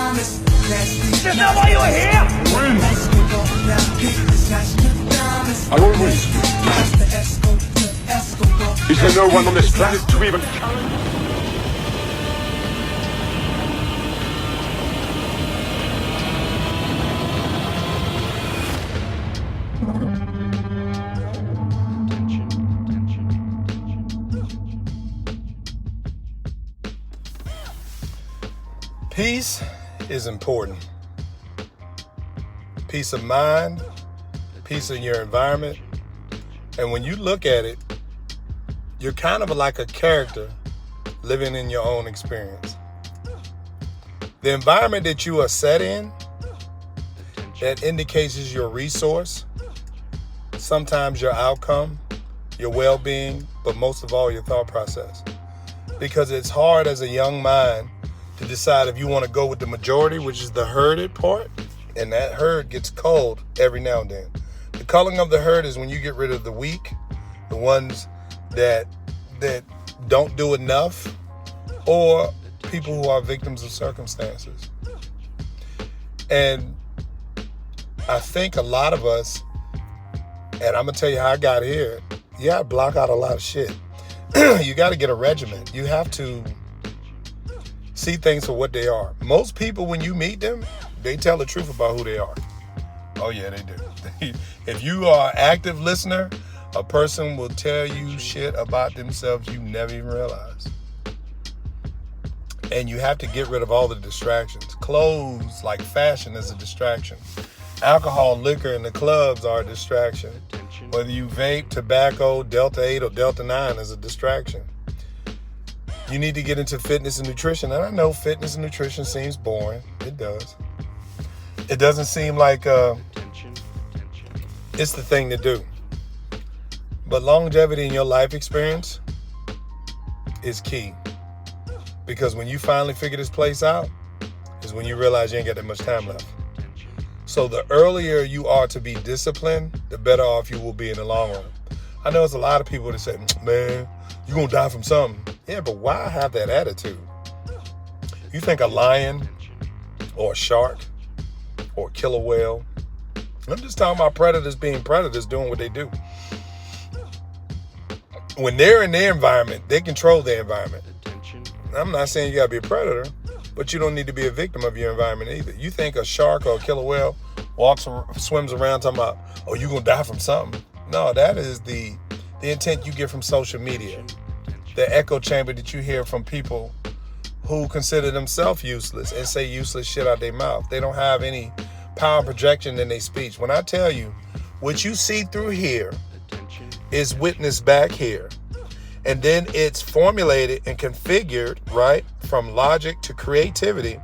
That's not why you were here! Win! I will win. Is there no one on this planet to even... Peace is important. Peace of mind, peace in your environment. And when you look at it, you're kind of like a character living in your own experience. The environment that you are set in, that indicates your resource, sometimes your outcome, your well-being, but most of all, your thought process. Because it's hard as a young mind to decide if you want to go with the majority, which is the herded part, and that herd gets culled every now and then. The culling of the herd is when you get rid of the weak, the ones that don't do enough, or people who are victims of circumstances. And I think a lot of us, and I'm gonna tell you how I got here, you gotta block out a lot of shit. You gotta get a regiment. You have to see things for what they are. Most people, when you meet them, they tell the truth about who they are. Oh yeah, they do. If you are an active listener, a person will tell you shit about themselves you never even realized. And you have to get rid of all the distractions. Clothes, like fashion, is a distraction. Alcohol, liquor, and the clubs are a distraction. Whether you vape, tobacco, Delta 8 or Delta 9 is a distraction. You need to get into fitness and nutrition. And I know fitness and nutrition seems boring. It does. It doesn't seem like it's the thing to do. But longevity in your life experience is key. Because when you finally figure this place out, is when you realize you ain't got that much time left. So the earlier you are to be disciplined, the better off you will be in the long run. I know there's a lot of people that say, man, you're going to die from something. Yeah, but why have that attitude? You think a lion or a shark or a killer whale, I'm just talking about predators being predators, doing what they do. When they're in their environment, they control their environment. I'm not saying you got to be a predator, but you don't need to be a victim of your environment either. You think a shark or a killer whale swims around talking about, oh, you're going to die from something. No, that is the intent you get from social media. The echo chamber that you hear from people who consider themselves useless and say useless shit out their mouth. They don't have any power and projection in their speech. When I tell you, what you see through here is witnessed back here. And then it's formulated and configured, right, from logic to creativity.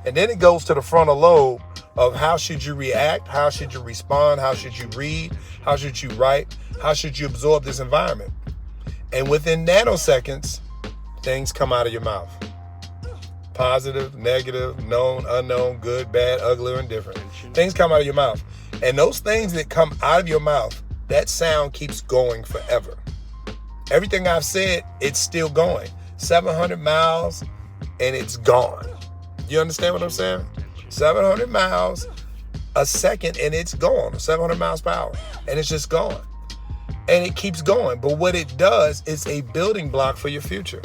And then it goes to the frontal lobe of how should you react, how should you respond, how should you read, how should you write, how should you absorb this environment. And within nanoseconds, things come out of your mouth. Positive, negative, known, unknown, good, bad, ugly, or indifferent. Things come out of your mouth. And those things that come out of your mouth, that sound keeps going forever. Everything I've said, it's still going. 700 miles and it's gone. You understand what I'm saying? 700 miles a second and it's gone. 700 miles per hour and it's just gone. And it keeps going. But what it does is a building block for your future.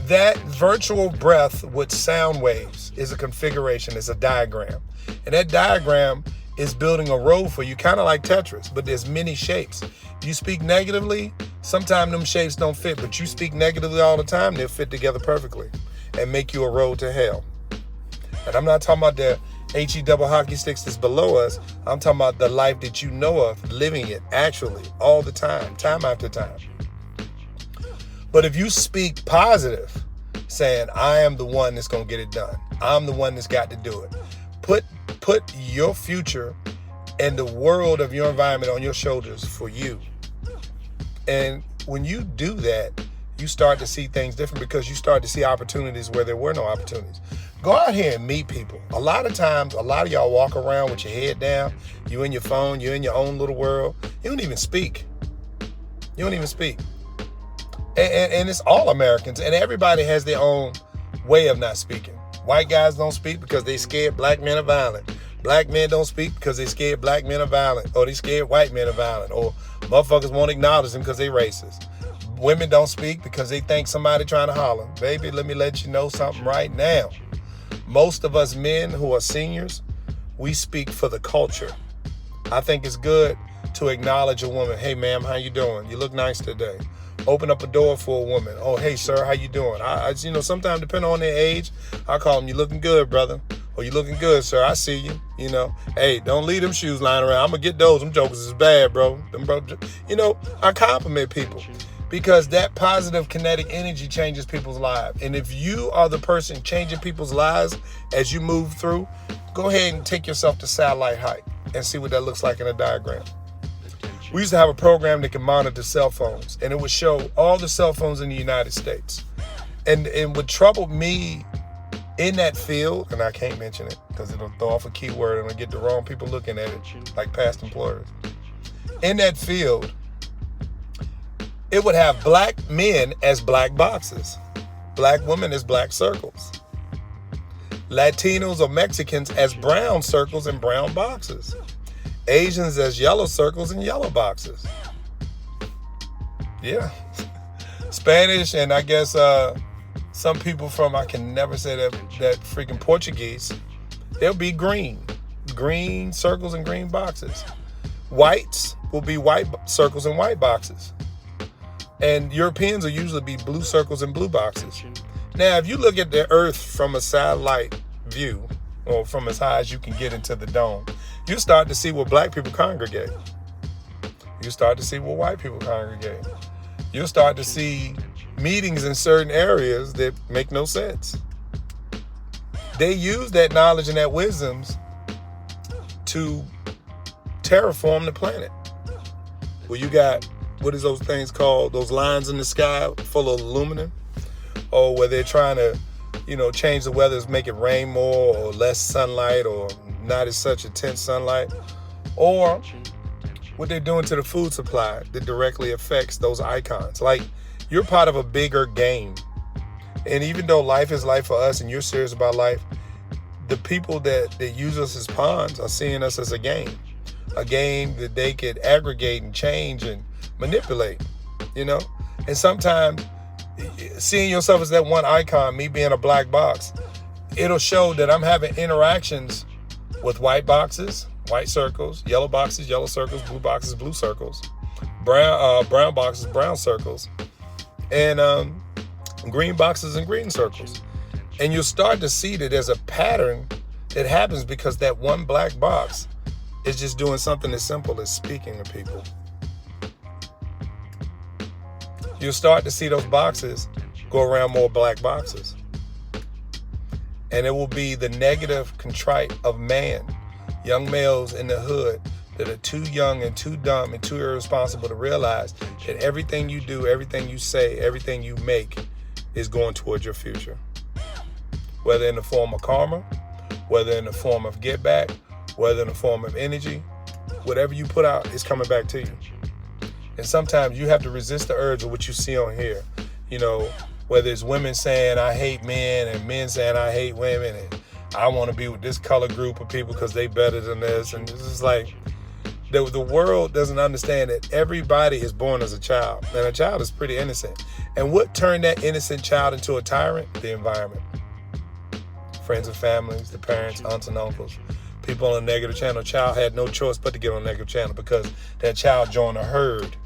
That virtual breath with sound waves is a configuration, it's a diagram. And that diagram is building a road for you, kind of like Tetris, but there's many shapes. You speak negatively, sometimes them shapes don't fit, but you speak negatively all the time, they'll fit together perfectly and make you a road to hell. And I'm not talking about the HE double hockey sticks that's below us. I'm talking about the life that you know of, living it actually all the time, time after time. But if you speak positive, saying, I am the one that's going to get it done. I'm the one that's got to do it. Put your future and the world of your environment on your shoulders for you. And when you do that, you start to see things different because you start to see opportunities where there were no opportunities. Go out here and meet people. A lot of times, a lot of y'all walk around with your head down. You in your phone, you're in your own little world. You don't even speak. You don't even speak. And it's all Americans, and everybody has their own way of not speaking. White guys don't speak because they scared black men are violent. Black men don't speak because they scared black men are violent, or they scared white men are violent, or motherfuckers won't acknowledge them because they racist. Women don't speak because they think somebody trying to holler. Baby, let me let you know something right now. Most of us men who are seniors, we speak for the culture. I think it's good to acknowledge a woman. Hey, ma'am, how you doing? You look nice today. Open up a door for a woman. Oh, hey, sir, how you doing? I sometimes depending on their age, I call them, you looking good, brother. Or you looking good, sir. I see you. Hey, don't leave them shoes lying around. I'm going to get those. Them jokers is bad, bro. I compliment people because that positive kinetic energy changes people's lives. And if you are the person changing people's lives as you move through, go ahead and take yourself to satellite height and see what that looks like in a diagram. We used to have a program that could monitor cell phones, and it would show all the cell phones in the United States. And what troubled me in that field, and I can't mention it because it'll throw off a keyword and I'll get the wrong people looking at it, like past employers. In that field, it would have black men as black boxes, black women as black circles, Latinos or Mexicans as brown circles and brown boxes, Asians as yellow circles and yellow boxes. Yeah. Spanish and I guess some people from, I can never say that freaking Portuguese, they'll be green circles and green boxes. Whites will be white circles and white boxes. And Europeans will usually be blue circles and blue boxes. Now, if you look at the earth from a satellite view, or from as high as you can get into the dome, you start to see where black people congregate. You start to see where white people congregate. You'll start to see meetings in certain areas that make no sense. They use that knowledge and that wisdoms to terraform the planet. Where you got, what is those things called? Those lines in the sky full of aluminum? Or where they're trying to, change the weather, make it rain more or less sunlight or not as such intense sunlight. Or what they're doing to the food supply that directly affects those icons. Like, you're part of a bigger game. And even though life is life for us and you're serious about life, the people that use us as pawns are seeing us as a game that they could aggregate and change and manipulate, And sometimes seeing yourself as that one icon, me being a black box, it'll show that I'm having interactions with white boxes, white circles, yellow boxes, yellow circles, blue boxes, blue circles, brown boxes, brown circles, and green boxes and green circles. And you'll start to see that there's a pattern that happens because that one black box is just doing something as simple as speaking to people. You'll start to see those boxes go around more black boxes. And it will be the negative contrite of man, young males in the hood that are too young and too dumb and too irresponsible to realize that everything you do, everything you say, everything you make is going towards your future. Whether in the form of karma, whether in the form of get back, whether in the form of energy, whatever you put out is coming back to you. And sometimes you have to resist the urge of what you see on here. Whether it's women saying I hate men and men saying I hate women and I want to be with this color group of people because they better than this. And it's just like the world doesn't understand that everybody is born as a child. And a child is pretty innocent. And what turned that innocent child into a tyrant? The environment. Friends and families, the parents, aunts and uncles. People on a negative channel. Child had no choice but to get on a negative channel because that child joined a herd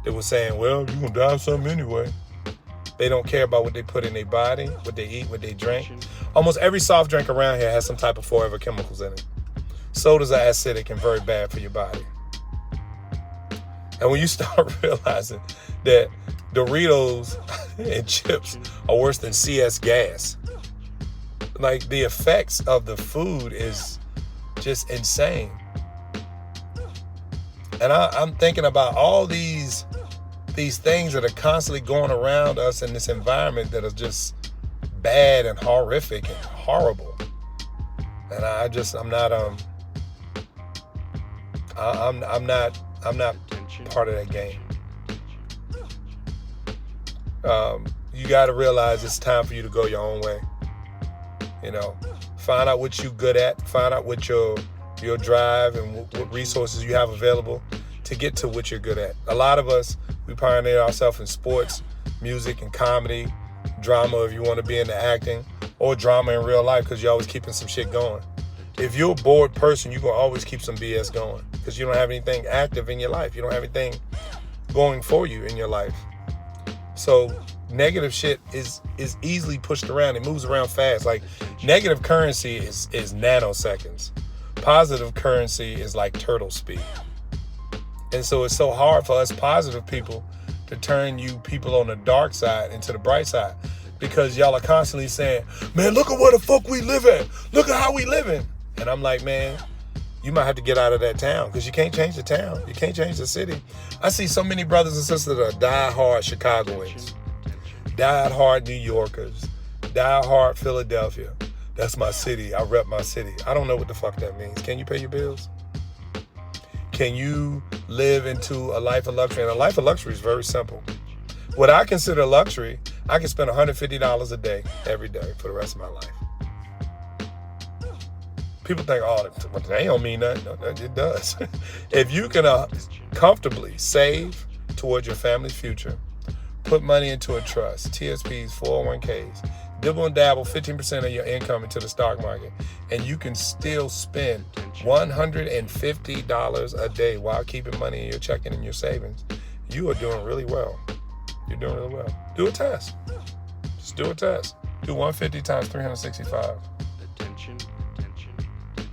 that was saying, well, you're going to die of something anyway. They don't care about what they put in their body, what they eat, what they drink. Almost every soft drink around here has some type of forever chemicals in it. Sodas are acidic and very bad for your body. And when you start realizing that Doritos and chips are worse than CS gas, like the effects of the food is just insane. And I'm thinking about all these things that are constantly going around us in this environment that are just bad and horrific and horrible. And I'm not part of that game. You got to realize it's time for you to go your own way. You know, find out what you're good at. Find out what your drive and what resources you have available to get to what you're good at. A lot of us, we pioneer ourselves in sports, music, and comedy, drama if you want to be into acting, or drama in real life because you're always keeping some shit going. If you're a bored person, you're going to always keep some BS going because you don't have anything active in your life. You don't have anything going for you in your life. So negative shit is easily pushed around. It moves around fast. Like negative currency is nanoseconds. Positive currency is like turtle speed. And so it's so hard for us positive people to turn you people on the dark side into the bright side because y'all are constantly saying, man, look at where the fuck we live at. Look at how we living. And I'm like, man, you might have to get out of that town because you can't change the town. You can't change the city. I see so many brothers and sisters that are die-hard Chicagoans, die-hard New Yorkers, die-hard Philadelphia. That's my city. I rep my city. I don't know what the fuck that means. Can you pay your bills? Can you live into a life of luxury? And a life of luxury is very simple. What I consider luxury, I can spend $150 a day every day for the rest of my life. People think, oh, that don't mean nothing. No, it does. If you can comfortably save towards your family's future, put money into a trust, TSPs, 401ks, dibble and dabble 15% of your income into the stock market, and you can still spend $150 a day while keeping money in your checking and your savings, you are doing really well. You're doing really well. Do a test. Just do a test. Do 150 times 365.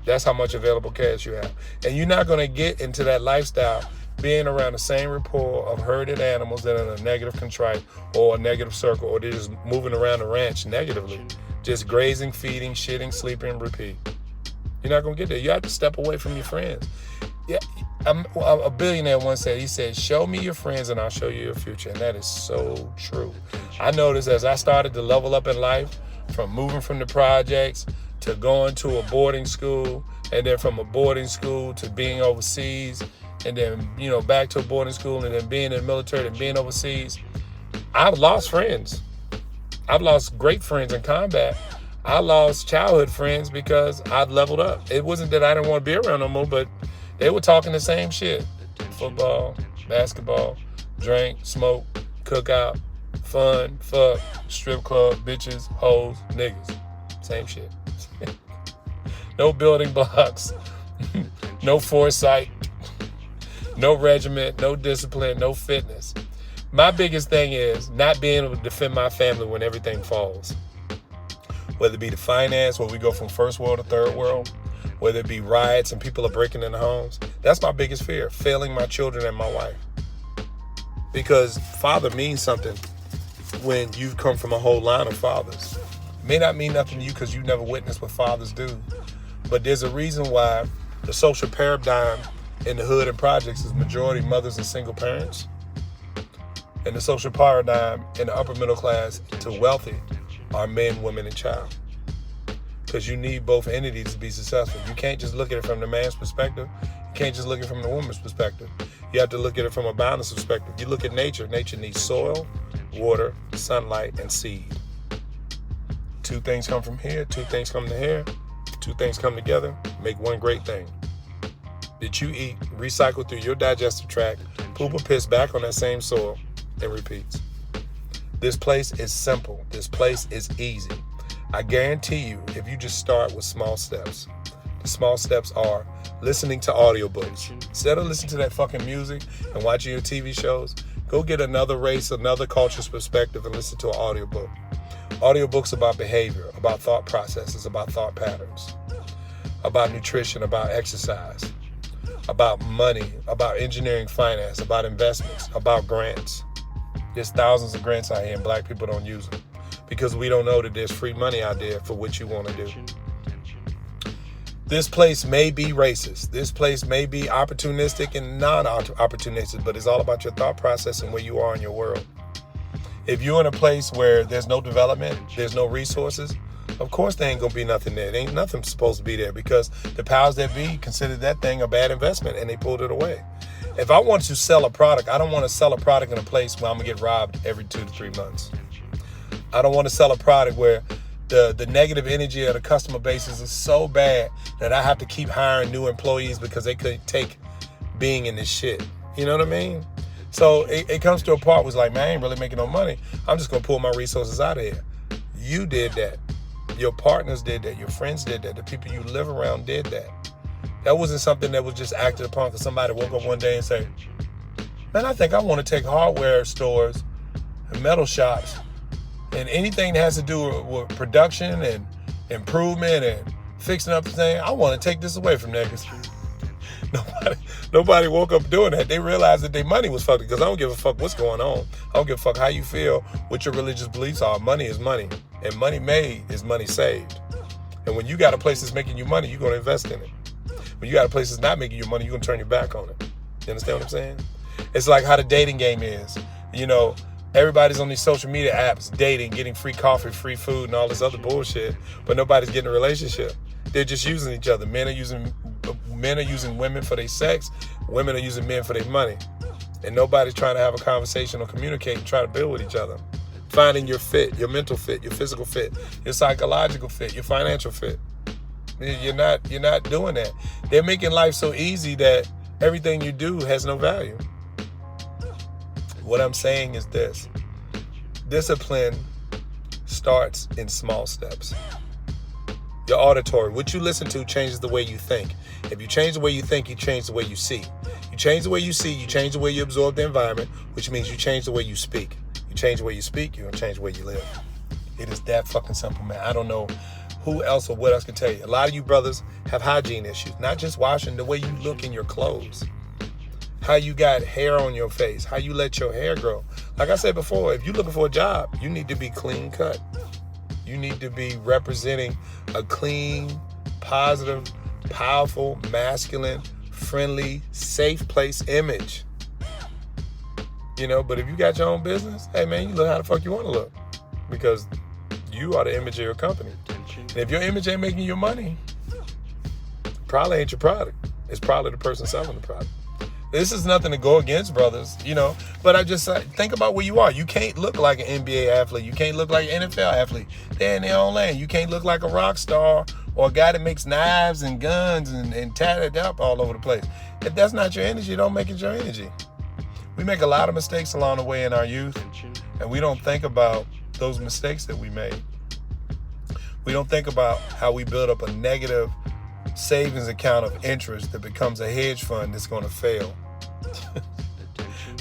That's how much available cash you have. And you're not going to get into that lifestyle being around the same rapport of herded animals that are in a negative contrite or a negative circle, or they're just moving around the ranch negatively. Just grazing, feeding, shitting, sleeping, repeat. You're not going to get there. You have to step away from your friends. Yeah, a billionaire once said, he said, show me your friends and I'll show you your future. And that is so true. I noticed as I started to level up in life, from moving from the projects to going to a boarding school, and then from a boarding school to being overseas, and then, you know, back to a boarding school, and then being in the military and being overseas, I've lost friends. I've lost great friends in combat. I lost childhood friends because I've leveled up. It wasn't that I didn't want to be around no more, but they were talking the same shit. Football, basketball, drink, smoke, cookout, fun, fuck, strip club, bitches, hoes, niggas. Same shit. No building blocks, no foresight, no regiment, no discipline, no fitness. My biggest thing is not being able to defend my family when everything falls. Whether it be the finance, where we go from first world to third world, whether it be riots and people are breaking into homes. That's my biggest fear, failing my children and my wife. Because father means something when you've come from a whole line of fathers. It may not mean nothing to you because you never witnessed what fathers do. But there's a reason why the social paradigm in the hood and projects is majority mothers and single parents. And the social paradigm in the upper middle class to wealthy are men, women, and child. Because you need both entities to be successful. You can't just look at it from the man's perspective. You can't just look at it from the woman's perspective. You have to look at it from a balanced perspective. You look at nature. Nature needs soil, water, sunlight, and seed. Two things come from here. Two things come to here. Two things come together, make one great thing. That you eat, recycle through your digestive tract, poop or piss back on that same soil, and repeats. This place is simple. This place is easy. I guarantee you, if you just start with small steps, the small steps are listening to audiobooks. Instead of listening to that fucking music and watching your TV shows, go get another race, another culture's perspective and listen to an audiobook. Audiobooks about behavior, about thought processes, about thought patterns, about nutrition, about exercise, about money, about engineering, finance, about investments, about grants. There's thousands of grants out here and black people don't use them because we don't know that there's free money out there for what you want to do. This place may be racist. This place may be opportunistic and non-opportunistic, but it's all about your thought process and where you are in your world. If you're in a place where there's no development, there's no resources, of course there ain't gonna be nothing there. There ain't nothing supposed to be there because the powers that be considered that thing a bad investment and they pulled it away. If I want to sell a product, I don't want to sell a product in a place where I'm gonna get robbed every 2 to 3 months. I don't want to sell a product where the negative energy of the customer bases is so bad that I have to keep hiring new employees because they couldn't take being in this shit. You know what I mean? So it comes to a part where it's like, man, I ain't really making no money. I'm just going to pull my resources out of here. You did that. Your partners did that. Your friends did that. The people you live around did that. That wasn't something that was just acted upon because somebody woke up one day and said, man, I think I want to take hardware stores and metal shops and anything that has to do with production and improvement and fixing up the thing. I want to take this away from niggas. Nobody woke up doing that. They realized that their money was fucked because I don't give a fuck what's going on. I don't give a fuck how you feel, what your religious beliefs are. Money is money. And money made is money saved. And when you got a place that's making you money, you're going to invest in it. When you got a place that's not making you money, you're going to turn your back on it. You understand what I'm saying? It's like how the dating game is. You know, everybody's on these social media apps, dating, getting free coffee, free food, and all this other bullshit. But nobody's getting a relationship. They're just using each other. Men are using women for their sex. Women are using men for their money. And nobody's trying to have a conversation or communicate and try to build with each other. Finding your fit, your mental fit, your physical fit, your psychological fit, your financial fit. You're not doing that. They're making life so easy that everything you do has no value. What I'm saying is this. Discipline starts in small steps. Your auditory, what you listen to changes the way you think. If you change the way you think, you change the way you see. You change the way you see, you change the way you absorb the environment, which means you change the way you speak. You change the way you speak, you're going to change the way you live. It is that fucking simple, man. I don't know who else or what else can tell you. A lot of you brothers have hygiene issues, not just washing, the way you look in your clothes. How you got hair on your face, how you let your hair grow. Like I said before, if you're looking for a job, you need to be clean cut. You need to be representing a clean, positive, powerful, masculine, friendly, safe place image. You know, but if you got your own business, hey man, you look how the fuck you want to look. Because you are the image of your company. And if your image ain't making you money, probably ain't your product. It's probably the person selling the product. This is nothing to go against, brothers, you know, but I just think about where you are. You can't look like an NBA athlete. You can't look like an NFL athlete. They're in their own lane. You can't look like a rock star or a guy that makes knives and guns and tatted up all over the place. If that's not your energy, don't make it your energy. We make a lot of mistakes along the way in our youth, and we don't think about those mistakes that we made. We don't think about how we build up a negative savings account of interest that becomes a hedge fund that's going to fail.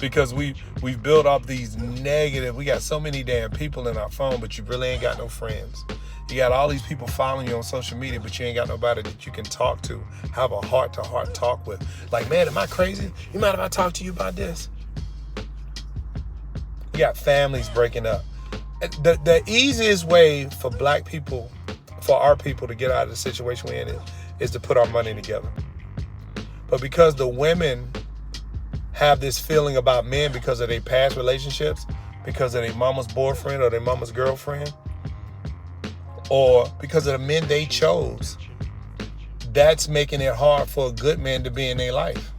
Because we've built up these negative, we got so many damn people in our phone, but you really ain't got no friends. You got all these people following you on social media, but you ain't got nobody that you can talk to, have a heart-to-heart talk with. Like, man, am I crazy? You mind if I talk to you about this? You got families breaking up. The easiest way for black people, for our people to get out of the situation we're in is to put our money together. But because the women have this feeling about men because of their past relationships, because of their mama's boyfriend or their mama's girlfriend, or because of the men they chose, that's making it hard for a good man to be in their life.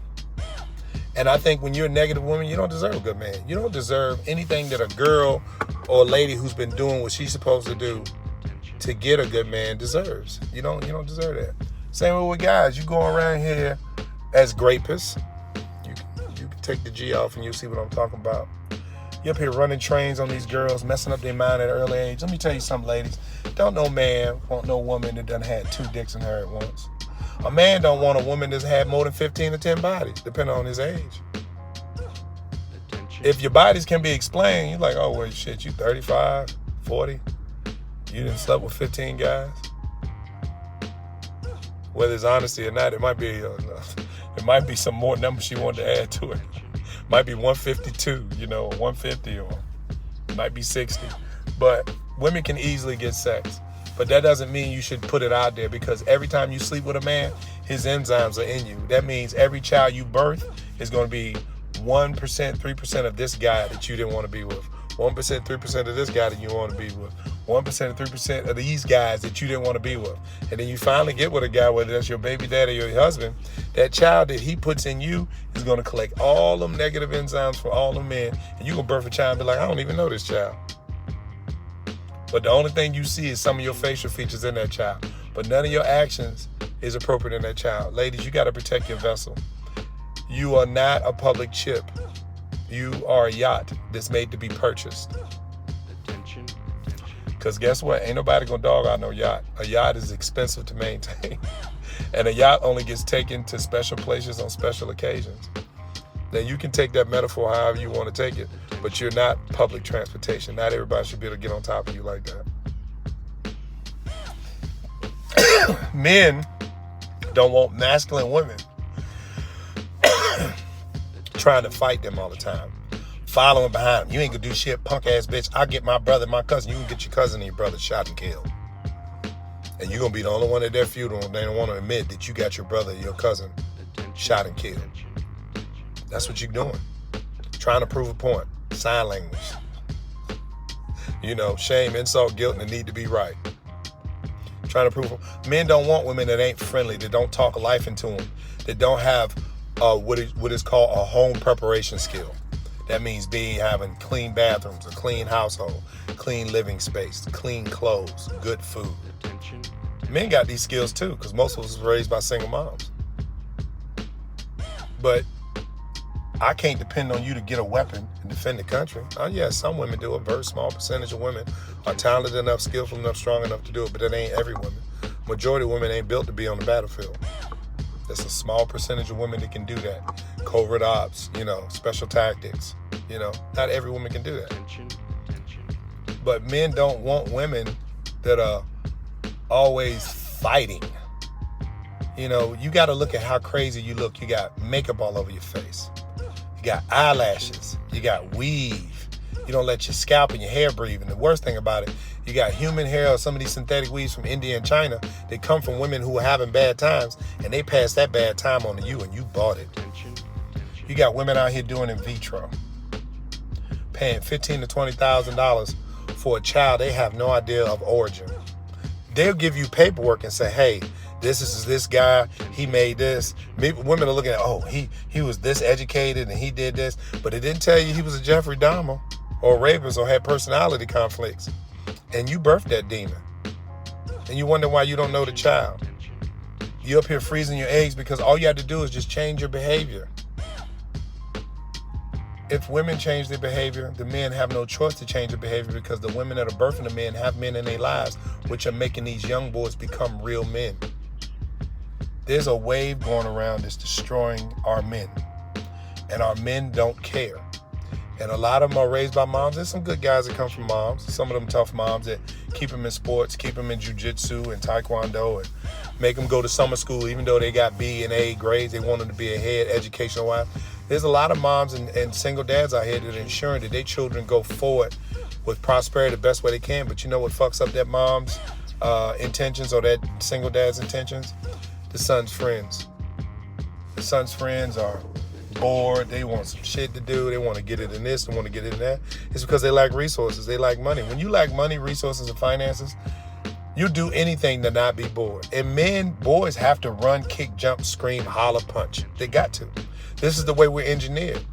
And I think when you're a negative woman, you don't deserve a good man. You don't deserve anything that a girl or a lady who's been doing what she's supposed to do to get a good man deserves. You don't deserve that. Same way with guys. You go around here as grapists. You can take the G off and you'll see what I'm talking about. You're up here running trains on these girls, messing up their mind at an early age. Let me tell you something, ladies. Don't no man want no woman that done had 2 dicks in her at once. A man don't want a woman that's had more than 15 or 10 bodies, depending on his age. If your bodies can be explained, you're like, oh, well, shit, you 35, 40. You didn't slept with 15 guys. Whether it's honesty or not, it might be some more numbers she wanted to add to it. Might be 152, 150, or it might be 60. But women can easily get sex. But that doesn't mean you should put it out there, because every time you sleep with a man, his enzymes are in you. That means every child you birth is going to be 1%, 3% of this guy that you didn't want to be with. 1%, 3% of this guy that you want to be with. 1% and 3% of these guys that you didn't want to be with. And then you finally get with a guy, whether that's your baby daddy or your husband, that child that he puts in you is going to collect all them negative enzymes for all them men. And you're going to birth a child and be like, I don't even know this child. But the only thing you see is some of your facial features in that child. But none of your actions is appropriate in that child. Ladies, you got to protect your vessel. You are not a public ship. You are a yacht that's made to be purchased. Because guess what? Ain't nobody gonna dog out no yacht. A yacht is expensive to maintain. And a yacht only gets taken to special places on special occasions. Now you can take that metaphor however you want to take it, but you're not public transportation. Not everybody should be able to get on top of you like that. Men don't want masculine women trying to fight them all the time. Following behind them. You ain't gonna do shit, punk ass bitch. I'll get my brother, my cousin. You can get your cousin and your brother shot and killed. And you're gonna be the only one at their funeral. They don't want to admit that you got your brother, your cousin shot and killed. That's what you're doing. Trying to prove a point. Sign language. You know, shame, insult, guilt, and the need to be right. Trying to prove. Men don't want women that ain't friendly, that don't talk life into them, that don't have what is called a home preparation skill. That means having clean bathrooms, a clean household, clean living space, clean clothes, good food. Men got these skills too, because most of us were raised by single moms. But I can't depend on you to get a weapon and defend the country. Yeah, some women do. A very small percentage of women are talented enough, skillful enough, strong enough to do it, but that ain't every woman. Majority of women ain't built to be on the battlefield. There's a small percentage of women that can do that. Covert ops, special tactics. Not every woman can do that. But men don't want women that are always fighting. You got to look at how crazy you look. You got makeup all over your face. You got eyelashes. You got weave. You don't let your scalp and your hair breathe. And the worst thing about it, you got human hair or some of these synthetic weaves from India and China that come from women who are having bad times, and they pass that bad time on to you, and you bought it. You got women out here doing in vitro, paying $15,000 to $20,000 for a child they have no idea of origin. They'll give you paperwork and say, hey, this is this guy, he made this. Women are looking at, he was this educated and he did this, but it didn't tell you he was a Jeffrey Dahmer or a rapist or had personality conflicts. And you birthed that demon. And you wonder why you don't know the child. You up here freezing your eggs because all you have to do is just change your behavior. If women change their behavior, the men have no choice to change their behavior because the women that are birthing the men have men in their lives, which are making these young boys become real men. There's a wave going around that's destroying our men. And our men don't care. And a lot of them are raised by moms. There's some good guys that come from moms. Some of them tough moms that keep them in sports, keep them in jiu-jitsu and taekwondo, and make them go to summer school even though they got B and A grades. They want them to be ahead educational-wise. There's a lot of moms and single dads out here that are ensuring that their children go forward with prosperity the best way they can. But you know what fucks up that mom's intentions or that single dad's intentions? The son's friends. The son's friends are bored. They want some shit to do. They want to get it in this. They want to get it in that. It's because they lack resources. They lack money. When you lack money, resources, and finances, you do anything to not be bored. And boys have to run, kick, jump, scream, holler, punch. They got to. This is the way we're engineered.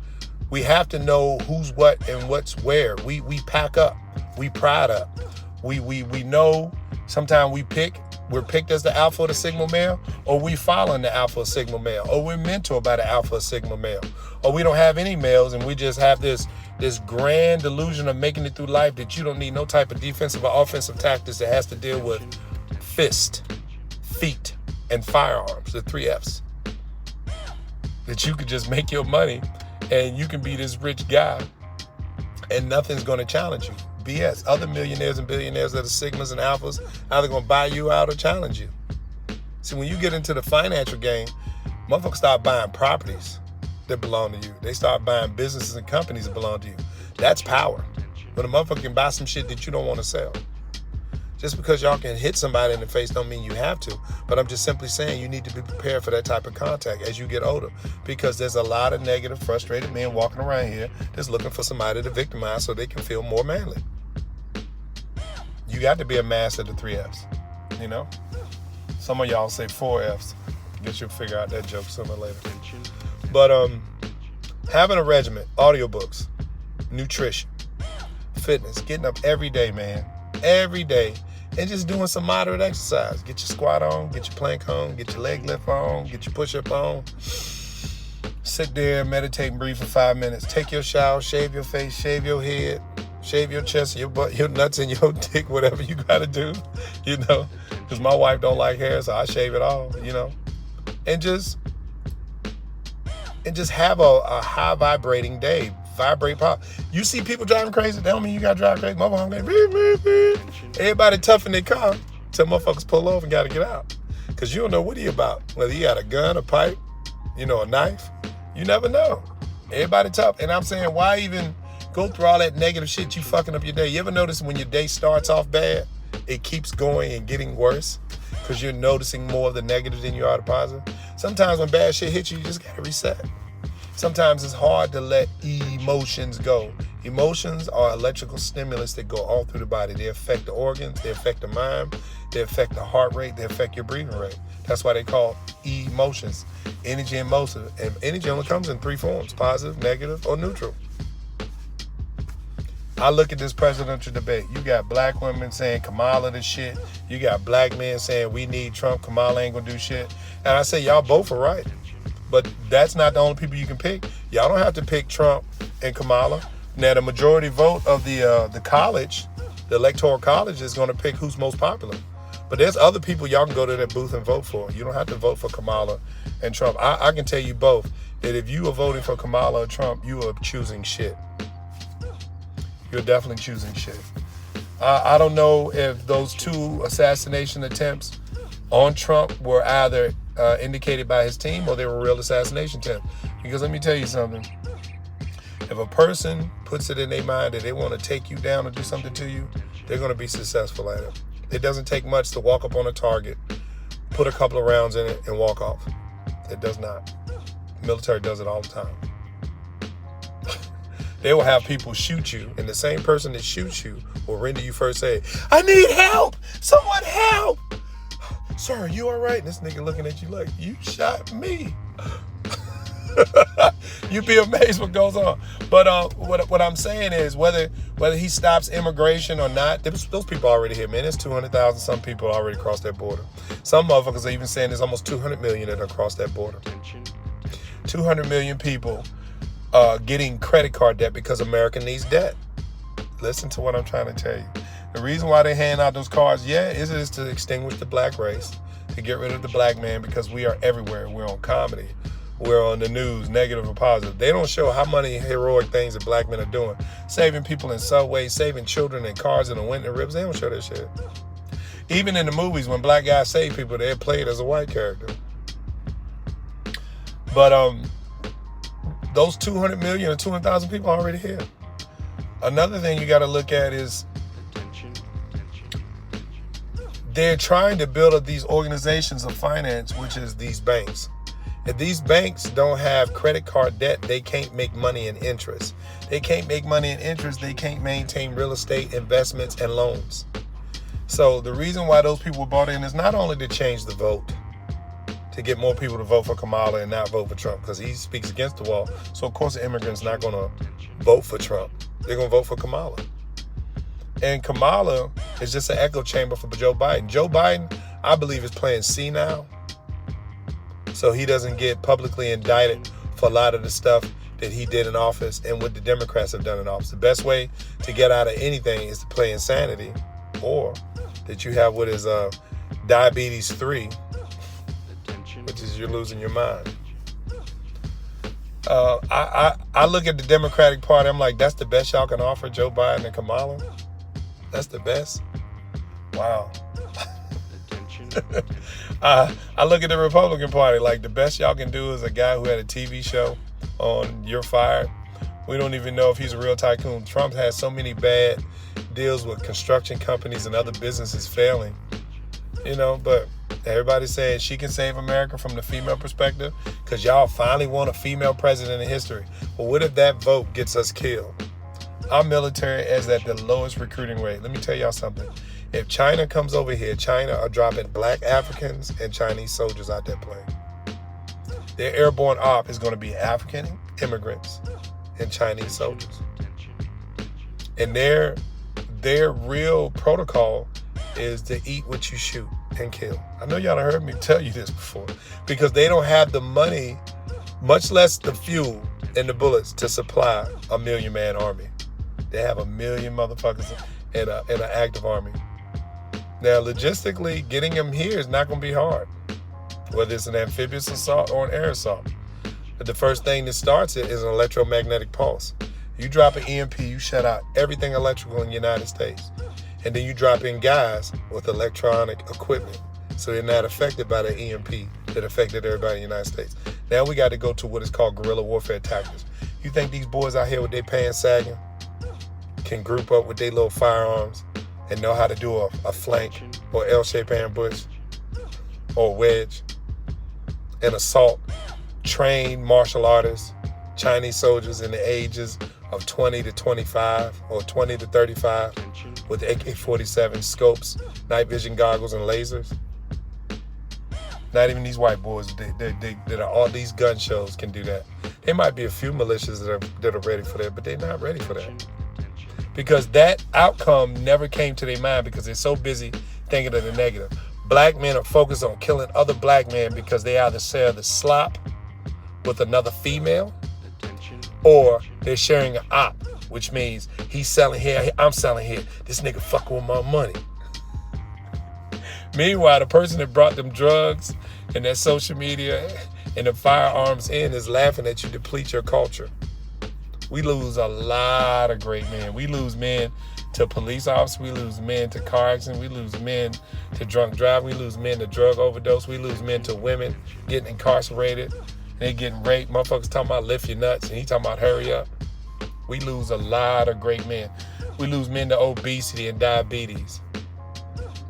We have to know who's what and what's where. We pack up. We pride up. We know sometimes we're picked as the alpha or the sigma male, or we following the alpha or sigma male, or we're mentored by the alpha or sigma male, or we don't have any males and we just have this grand delusion of making it through life that you don't need no type of defensive or offensive tactics that has to deal with fist, feet, and firearms, the 3 Fs. That you could just make your money and you can be this rich guy and nothing's going to challenge you. BS. Other millionaires and billionaires that are sigmas and alphas, either going to buy you out or challenge you. See, when you get into the financial game, motherfuckers start buying properties that belong to you. They start buying businesses and companies that belong to you. That's power. But a motherfucker can buy some shit that you don't want to sell. Just because y'all can hit somebody in the face don't mean you have to. But I'm just simply saying you need to be prepared for that type of contact as you get older. Because there's a lot of negative, frustrated men walking around here that's looking for somebody to victimize so they can feel more manly. You got to be a master of the 3 Fs, Some of y'all say 4 Fs. I guess you'll figure out that joke sooner or later. But having a regimen, audiobooks, nutrition, fitness, getting up every day, man. every day and just doing some moderate exercise. Get your squat on, get your plank on, get your leg lift on, get your push-up on. Sit there, meditate and breathe for 5 minutes. Take your shower, shave your face, shave your head, shave your chest, your butt, your nuts, and your dick, whatever you got to do, because my wife don't like hair, so I shave it all, and just have a high vibrating day. Vibrate pop. You see people driving crazy, that don't mean you got to drive crazy. Motherfucker, everybody tough in their car till motherfuckers pull off and got to get out, because you don't know what he about, whether he got a gun, a pipe, a knife. You never know. Everybody tough. And I'm saying, why even go through all that negative shit? You fucking up your day. You ever notice when your day starts off bad, it keeps going and getting worse because you're noticing more of the negative than you are the positive? Sometimes when bad shit hits you, you just gotta reset. Sometimes it's hard to let emotions go. Emotions are electrical stimulus that go all through the body. They affect the organs, they affect the mind, they affect the heart rate, they affect your breathing rate. That's why they call emotions. Energy and motion. And energy only comes in 3 forms: positive, negative, or neutral. I look at this presidential debate. You got black women saying Kamala the shit. You got black men saying we need Trump. Kamala ain't gonna do shit. And I say y'all both are right. But that's not the only people you can pick. Y'all don't have to pick Trump and Kamala. Now, the majority vote of the college, the electoral college, is going to pick who's most popular. But there's other people y'all can go to that booth and vote for. You don't have to vote for Kamala and Trump. I can tell you both that if you are voting for Kamala or Trump, you are choosing shit. You're definitely choosing shit. I don't know if those 2 assassination attempts on Trump were either indicated by his team or they were real assassination attempts. Because let me tell you something. If a person puts it in their mind that they want to take you down or do something to you, they're going to be successful at it. It doesn't take much to walk up on a target, put a couple of rounds in it, and walk off. It does not. The military does it all the time. They will have people shoot you, and the same person that shoots you will render you first aid. I need help! Someone help! Sir, are you all right? And this nigga looking at you like, you shot me. You'd be amazed what goes on. But what I'm saying is whether he stops immigration or not, those people already here, man. There's 200,000 some people already crossed that border. Some motherfuckers are even saying there's almost 200 million that are across that border. 200 million people getting credit card debt because America needs debt. Listen to what I'm trying to tell you. The reason why they hand out those cards, is to extinguish the black race, to get rid of the black man, because we are everywhere. We're on comedy. We're on the news, negative or positive. They don't show how many heroic things that black men are doing. Saving people in subways, saving children in cars in the winter ribs. They don't show that shit. Even in the movies, when black guys save people, they're played as a white character. But those 200 million or 200,000 people are already here. Another thing you got to look at is they're trying to build up these organizations of finance, which is these banks. If these banks don't have credit card debt, they can't make money in interest. They can't make money in interest. They can't maintain real estate investments and loans. So the reason why those people were bought in is not only to change the vote, to get more people to vote for Kamala and not vote for Trump, because he speaks against the wall. So of course the immigrants not going to vote for Trump. They're going to vote for Kamala. And Kamala is just an echo chamber for Joe Biden. Joe Biden, I believe, is playing senile, so he doesn't get publicly indicted for a lot of the stuff that he did in office and what the Democrats have done in office. The best way to get out of anything is to play insanity, or that you have what is diabetes 3, which is you're losing your mind. I look at the Democratic Party, I'm like, that's the best y'all can offer, Joe Biden and Kamala? That's the best? Wow. I look at the Republican Party, like the best y'all can do is a guy who had a TV show on You're Fired. We don't even know if he's a real tycoon. Trump has so many bad deals with construction companies and other businesses failing, but everybody's saying she can save America from the female perspective because y'all finally want a female president in history. Well, what if that vote gets us killed? Our military is at the lowest recruiting rate. Let me tell y'all something. If China comes over here, China are dropping black Africans and Chinese soldiers out that plane. Their airborne op is going to be African immigrants and Chinese soldiers. And their their real protocol is to eat what you shoot and kill. I know y'all have heard me tell you this before, because they don't have the money, much less the fuel and the bullets to supply a 1 million man army. They have 1 million motherfuckers in an active army. Now, logistically, getting them here is not going to be hard, whether it's an amphibious assault or an air assault. But the first thing that starts it is an electromagnetic pulse. You drop an EMP, you shut out everything electrical in the United States. And then you drop in guys with electronic equipment, so they're not affected by the EMP that affected everybody in the United States. Now we got to go to what is called guerrilla warfare tactics. You think these boys out here with their pants sagging can group up with their little firearms and know how to do a flank or L-shaped ambush or wedge and assault trained martial artists, Chinese soldiers in the ages of 20 to 25 or 20 to 35 with AK-47 scopes, night vision goggles, and lasers? Not even these white boys that are all these gun shows can do that. There might be a few militias that are ready for that, but they're not ready for that. Because that outcome never came to their mind because they're so busy thinking of the negative. Black men are focused on killing other black men because they either share the slop with another female, or they're sharing an op, which means he's selling here, I'm selling here. This nigga fucking with my money. Meanwhile, the person that brought them drugs and that social media and the firearms in is laughing at you deplete your culture. We lose a lot of great men. We lose men to police officers. We lose men to car accidents. We lose men to drunk driving. We lose men to drug overdose. We lose men to women getting incarcerated. They getting raped. Motherfuckers talking about lift your nuts, and he talking about hurry up. We lose a lot of great men. We lose men to obesity and diabetes.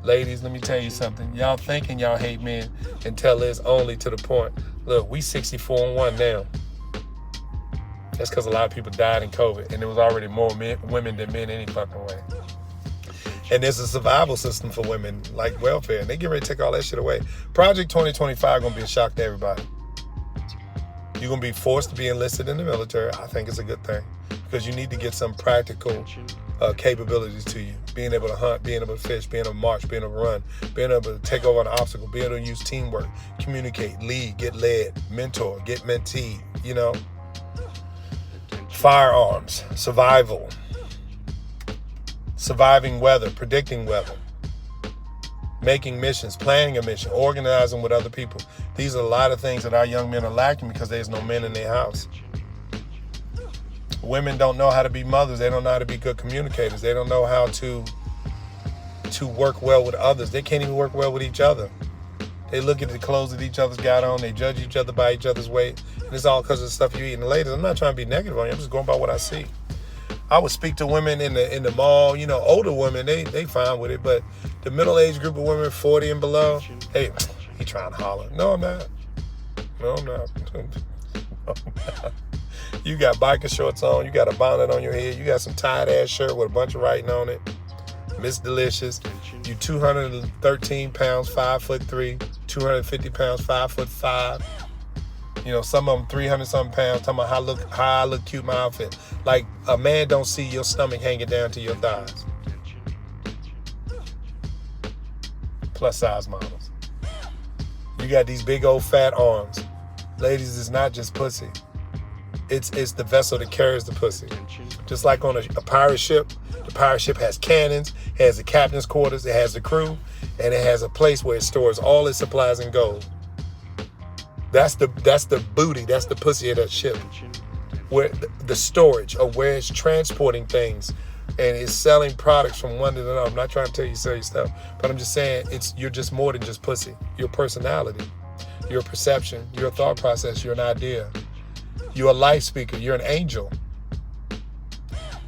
Ladies, let me tell you something. Y'all thinking y'all hate men until it's only to the point. Look, we 64-1 now. That's because a lot of people died in COVID, and there was already more women than men any fucking way. And there's a survival system for women, like welfare, and they get ready to take all that shit away. Project 2025 gonna be a shock to everybody. You're gonna be forced to be enlisted in the military. I think it's a good thing, because you need to get some practical capabilities to you. Being able to hunt, being able to fish, being able to march, being able to run, being able to take over an obstacle, being able to use teamwork, communicate, lead, get led, mentor, get menteed, you know. Firearms, survival, surviving weather, predicting weather, making missions, planning a mission, organizing with other people. These are a lot of things that our young men are lacking because there's no men in their house. Women don't know how to be mothers. They don't know how to be good communicators. They don't know how to work well with others. They can't even work well with each other. They look at the clothes that each other's got on. They judge each other by each other's weight. And it's all because of the stuff you eat. And ladies, I'm not trying to be negative on you. I'm just going by what I see. I would speak to women in the mall. You know, older women, they fine with it. But the middle-aged group of women, 40 and below, hey, he trying to holler. No, I'm not. No, I'm not. No, I'm not. You got biker shorts on. You got a bonnet on your head. You got some tight-ass shirt with a bunch of writing on it. Miss Delicious. You 213 pounds, 5'3", 250 pounds, 5'5". You know, some of them 300-something pounds. Talking about how I look cute in my outfit. Like, a man don't see your stomach hanging down to your thighs. Plus size models. You got these big old fat arms. Ladies, it's not just pussy. It's the vessel that carries the pussy. Just like on a pirate ship, the pirate ship has cannons, has the captain's quarters, it has the crew, and it has a place where it stores all its supplies and gold. That's the booty, that's the pussy of that ship. Where the storage of where it's transporting things and it's selling products from one to another. I'm not trying to tell you sell your stuff, but I'm just saying you're just more than just pussy. Your personality, your perception, your thought process, you're an idea. You're a life speaker. You're an angel.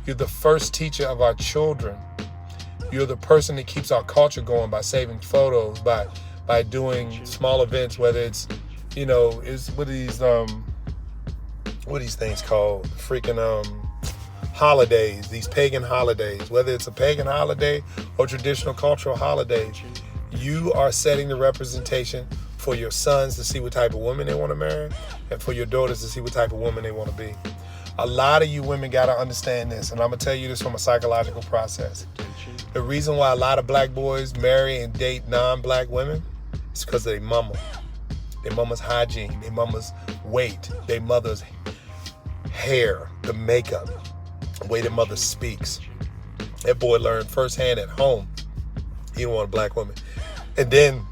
You're the first teacher of our children. You're the person that keeps our culture going by saving photos, by doing small events, whether it's, you know, what are these things called? Freaking holidays, these pagan holidays, whether it's a pagan holiday or traditional cultural holidays. You are setting the representation for your sons to see what type of woman they want to marry, and for your daughters to see what type of woman they want to be. A lot of you women got to understand this, and I'm going to tell you this from a psychological process. The reason why a lot of black boys marry and date non-black women is because of their mama. Their mama's hygiene, their mama's weight, their mother's hair, the makeup, the way their mother speaks. That boy learned firsthand at home he didn't want a black woman. And then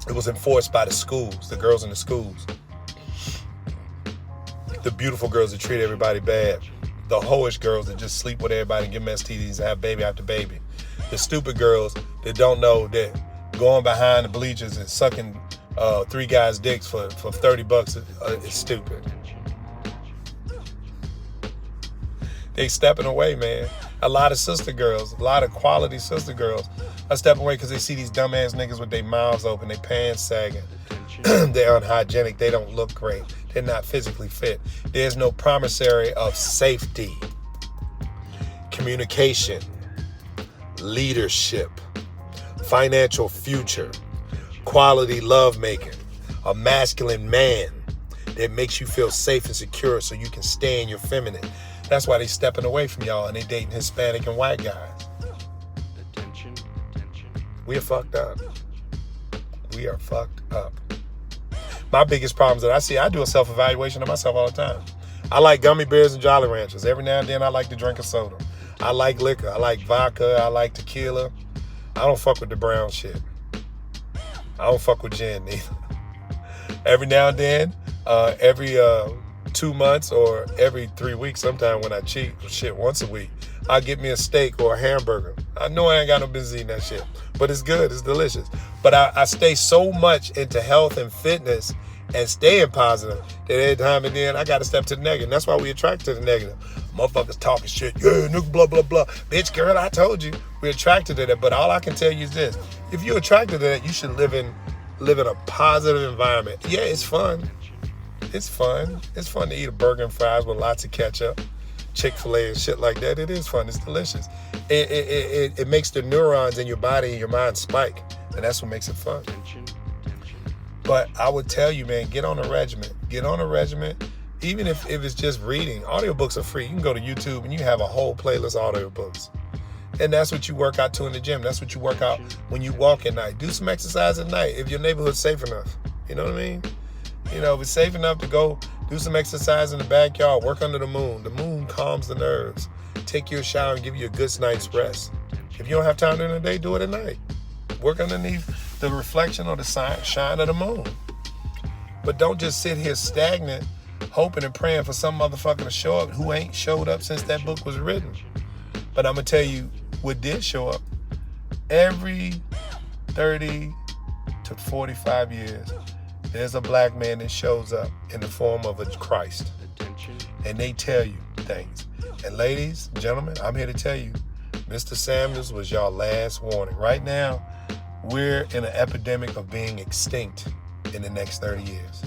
it was enforced by the schools, the girls in the schools. The beautiful girls that treat everybody bad. The hoish girls that just sleep with everybody and give them STDs and have baby after baby. The stupid girls that don't know that going behind the bleachers and sucking 3 guys' dicks for $30 is stupid. They stepping away, man. A lot of sister girls, a lot of quality sister girls are stepping away because they see these dumbass niggas with their mouths open, their pants sagging. They're unhygienic. They don't look great. They're not physically fit. There's no promissory of safety, communication, leadership, financial future, quality lovemaking, a masculine man that makes you feel safe and secure so you can stay in your feminine. That's why they stepping away from y'all and they dating Hispanic and white guys. We are fucked up. We are fucked up. My biggest problems that I see, I do a self-evaluation of myself all the time. I like gummy bears and Jolly Ranchers. Every now and then I like to drink a soda. I like liquor. I like vodka. I like tequila. I don't fuck with the brown shit. I don't fuck with gin either. Every now and then, every 2 months or every 3 weeks, sometime when I cheat, once a week, I'll get me a steak or a hamburger. I know I ain't got no business eating that shit, but it's good, it's delicious. But I stay so much into health and fitness and staying positive that every time and then I got to step to the negative. And that's why we attract to the negative. Motherfuckers talking shit, yeah, nigga, blah, blah, blah. Bitch, girl, I told you. We're attracted to that. But all I can tell you is this. If you're attracted to that, you should live in a positive environment. Yeah, it's fun. It's fun. It's fun to eat a burger and fries with lots of ketchup, Chick-fil-A and shit like that. It is fun. It's delicious. It makes the neurons in your body and your mind spike, and that's what makes it fun. But I would tell you, man, get on a regimen. Get on a regimen. Even if it's just reading. Audiobooks are free. You can go to YouTube and you have a whole playlist of audiobooks. And that's what you work out to in the gym. That's what you work out when you walk at night. Do some exercise at night if your neighborhood's safe enough. You know what I mean? You know, if it's safe enough to go do some exercise in the backyard, work under the moon. The moon calms the nerves. Take you a shower and give you a good night's rest. If you don't have time during the day, do it at night. Work underneath the reflection or the shine of the moon. But don't just sit here stagnant, hoping and praying for some motherfucker to show up who ain't showed up since that book was written. But I'm going to tell you what did show up. Every 30 to 45 years, there's a black man that shows up in the form of a Christ. And they tell you things. And ladies, gentlemen, I'm here to tell you, Mr. Samuels was y'all last warning. Right now, we're in an epidemic of being extinct in the next 30 years.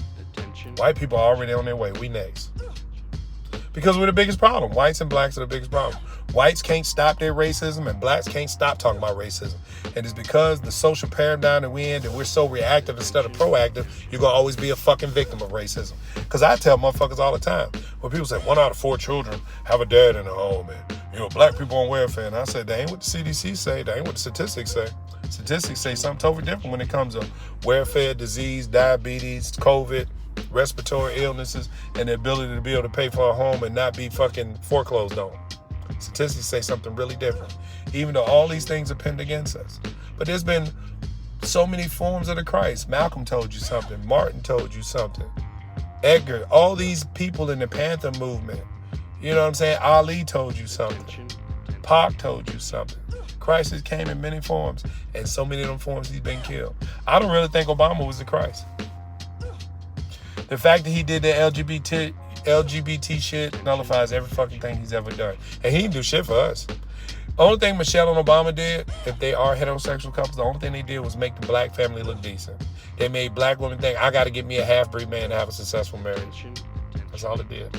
White people are already on their way. We next. Because we're the biggest problem. Whites and blacks are the biggest problem. Whites can't stop their racism and blacks can't stop talking about racism. And it's because the social paradigm that we're in, that we're so reactive instead of proactive, you're going to always be a fucking victim of racism. Because I tell motherfuckers all the time, when people say 1 out of 4 children have a dad in the home, and you know, black people on welfare, and I said, that ain't what the CDC say, that ain't what the statistics say. Statistics say something totally different when it comes to welfare, disease, diabetes, COVID, respiratory illnesses, and the ability to be able to pay for a home and not be fucking foreclosed on. Statistics say something really different, even though all these things are pinned against us. But there's been so many forms of the Christ. Malcolm told you something. Martin told you something. Edgar, all these people in the Panther movement, you know what I'm saying? Ali told you something. Pac told you something. Christ has came in many forms, and so many of them forms he's been killed. I don't really think Obama was the Christ. The fact that he did the LGBT shit nullifies every fucking thing he's ever done. And he didn't do shit for us. Only thing Michelle and Obama did, if they are heterosexual couples, the only thing they did was make the black family look decent. They made black women think, I got to get me a half-breed man to have a successful marriage. That's all it did.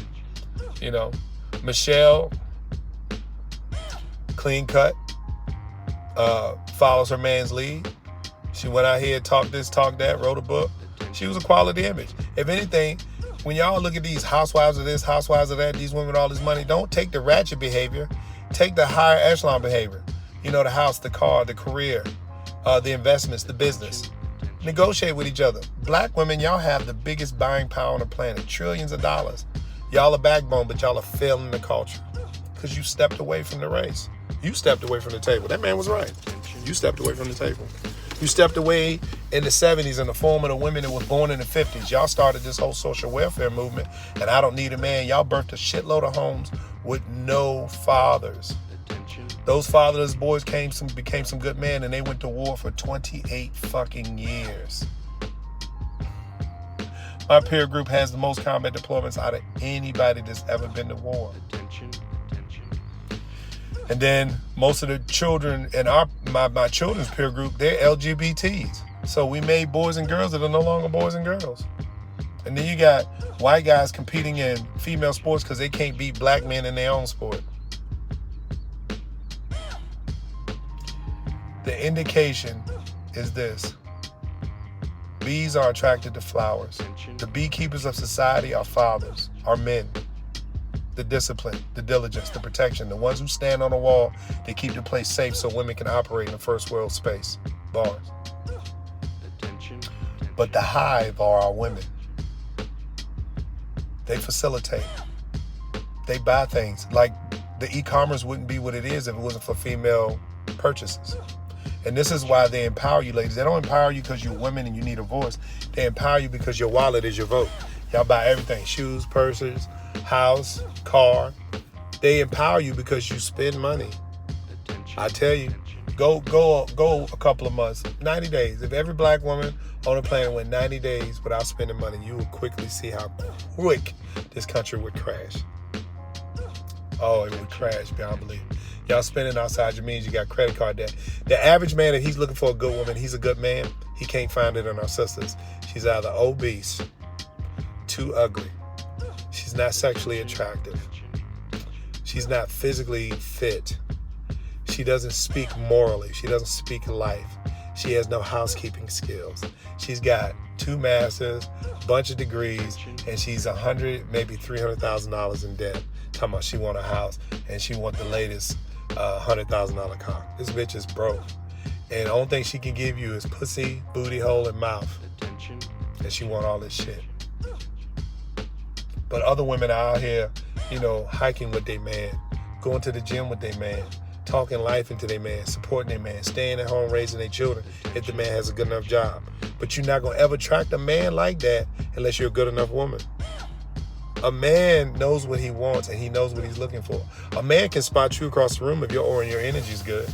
You know, Michelle, clean cut, follows her man's lead. She went out here, talked this, talked that, wrote a book. She was a quality image. If anything, when y'all look at these housewives of this, housewives of that, these women with all this money, don't take the ratchet behavior. Take the higher echelon behavior. You know, the house, the car, the career, the investments, the business. Negotiate with each other. Black women, y'all have the biggest buying power on the planet. Trillions of dollars. Y'all a backbone, but y'all are failing the culture. Because you stepped away from the race. You stepped away from the table. That man was right. You stepped away from the table. You stepped away in the 70s in the form of the women that were born in the 50s. Y'all started this whole social welfare movement, and I don't need a man. Y'all birthed a shitload of homes with no fathers. Those fatherless boys became some good men, and they went to war for 28 fucking years. My peer group has the most combat deployments out of anybody that's ever been to war. And then most of the children in my children's peer group, they're LGBTs. So we made boys and girls that are no longer boys and girls. And then you got white guys competing in female sports because they can't beat black men in their own sport. The indication is this. Bees are attracted to flowers. The beekeepers of society are fathers, are men. The discipline, the diligence, the protection, the ones who stand on the wall, they keep the place safe so women can operate in a first world space. Bars. But the hive are our women. They facilitate. They buy things. Like the e-commerce wouldn't be what it is if it wasn't for female purchases. And this is why they empower you, ladies. They don't empower you because you're women and you need a voice. They empower you because your wallet is your vote. Y'all buy everything. Shoes, purses, house, car. They empower you because you spend money. I tell you, go a couple of months, 90 days. If every black woman on the planet went 90 days without spending money, you will quickly see how quick this country would crash. Oh, it would crash beyond belief. Y'all spending outside your means, you got credit card debt. The average man, if he's looking for a good woman, he's a good man, he can't find it in our sisters. She's either obese, too ugly, she's not sexually attractive, she's not physically fit, she doesn't speak morally, she doesn't speak life, she has no housekeeping skills, she's got 2 masters, bunch of degrees, and she's $100,000, maybe $300,000 in debt. Talking about she want a house and she want the latest $100,000 car. This bitch is broke, and the only thing she can give you is pussy, booty hole, and mouth, and she want all this shit. But other women are out here, you know, hiking with their man, going to the gym with their man, talking life into their man, supporting their man, staying at home raising their children if the man has a good enough job. But you're not gonna ever attract a man like that unless you're a good enough woman. A man knows what he wants and he knows what he's looking for. A man can spot you across the room if your aura and your energy is good.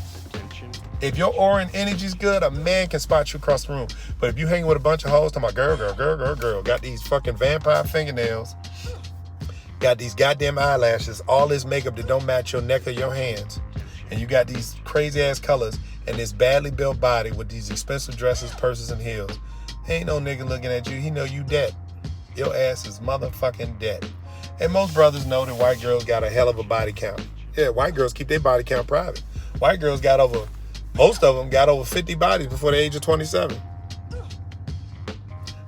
If your aura and energy is good, a man can spot you across the room. But if you hang with a bunch of hoes talking about girl, got these fucking vampire fingernails, got these goddamn eyelashes, all this makeup that don't match your neck or your hands, and you got these crazy ass colors and this badly built body with these expensive dresses, purses, and heels, ain't no nigga looking at you. He know you dead. Your ass is motherfucking dead. And most brothers know that white girls got a hell of a body count. Yeah, white girls keep their body count private. White girls most of them got over 50 bodies before the age of 27.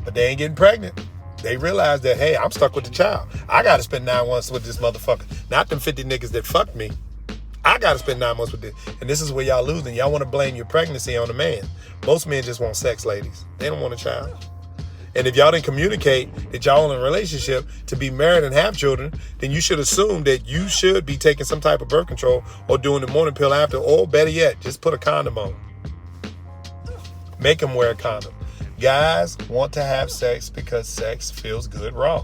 But they ain't getting pregnant. They realize that, hey, I'm stuck with the child. I got to spend 9 months with this motherfucker. Not them 50 niggas that fucked me. I got to spend 9 months with this. And this is where y'all losing. Y'all want to blame your pregnancy on the man. Most men just want sex, ladies. They don't want a child. And if y'all didn't communicate that y'all in a relationship to be married and have children, then you should assume that you should be taking some type of birth control or doing the morning pill after, or better yet, just put a condom on. Make them wear a condom. Guys want to have sex because sex feels good raw.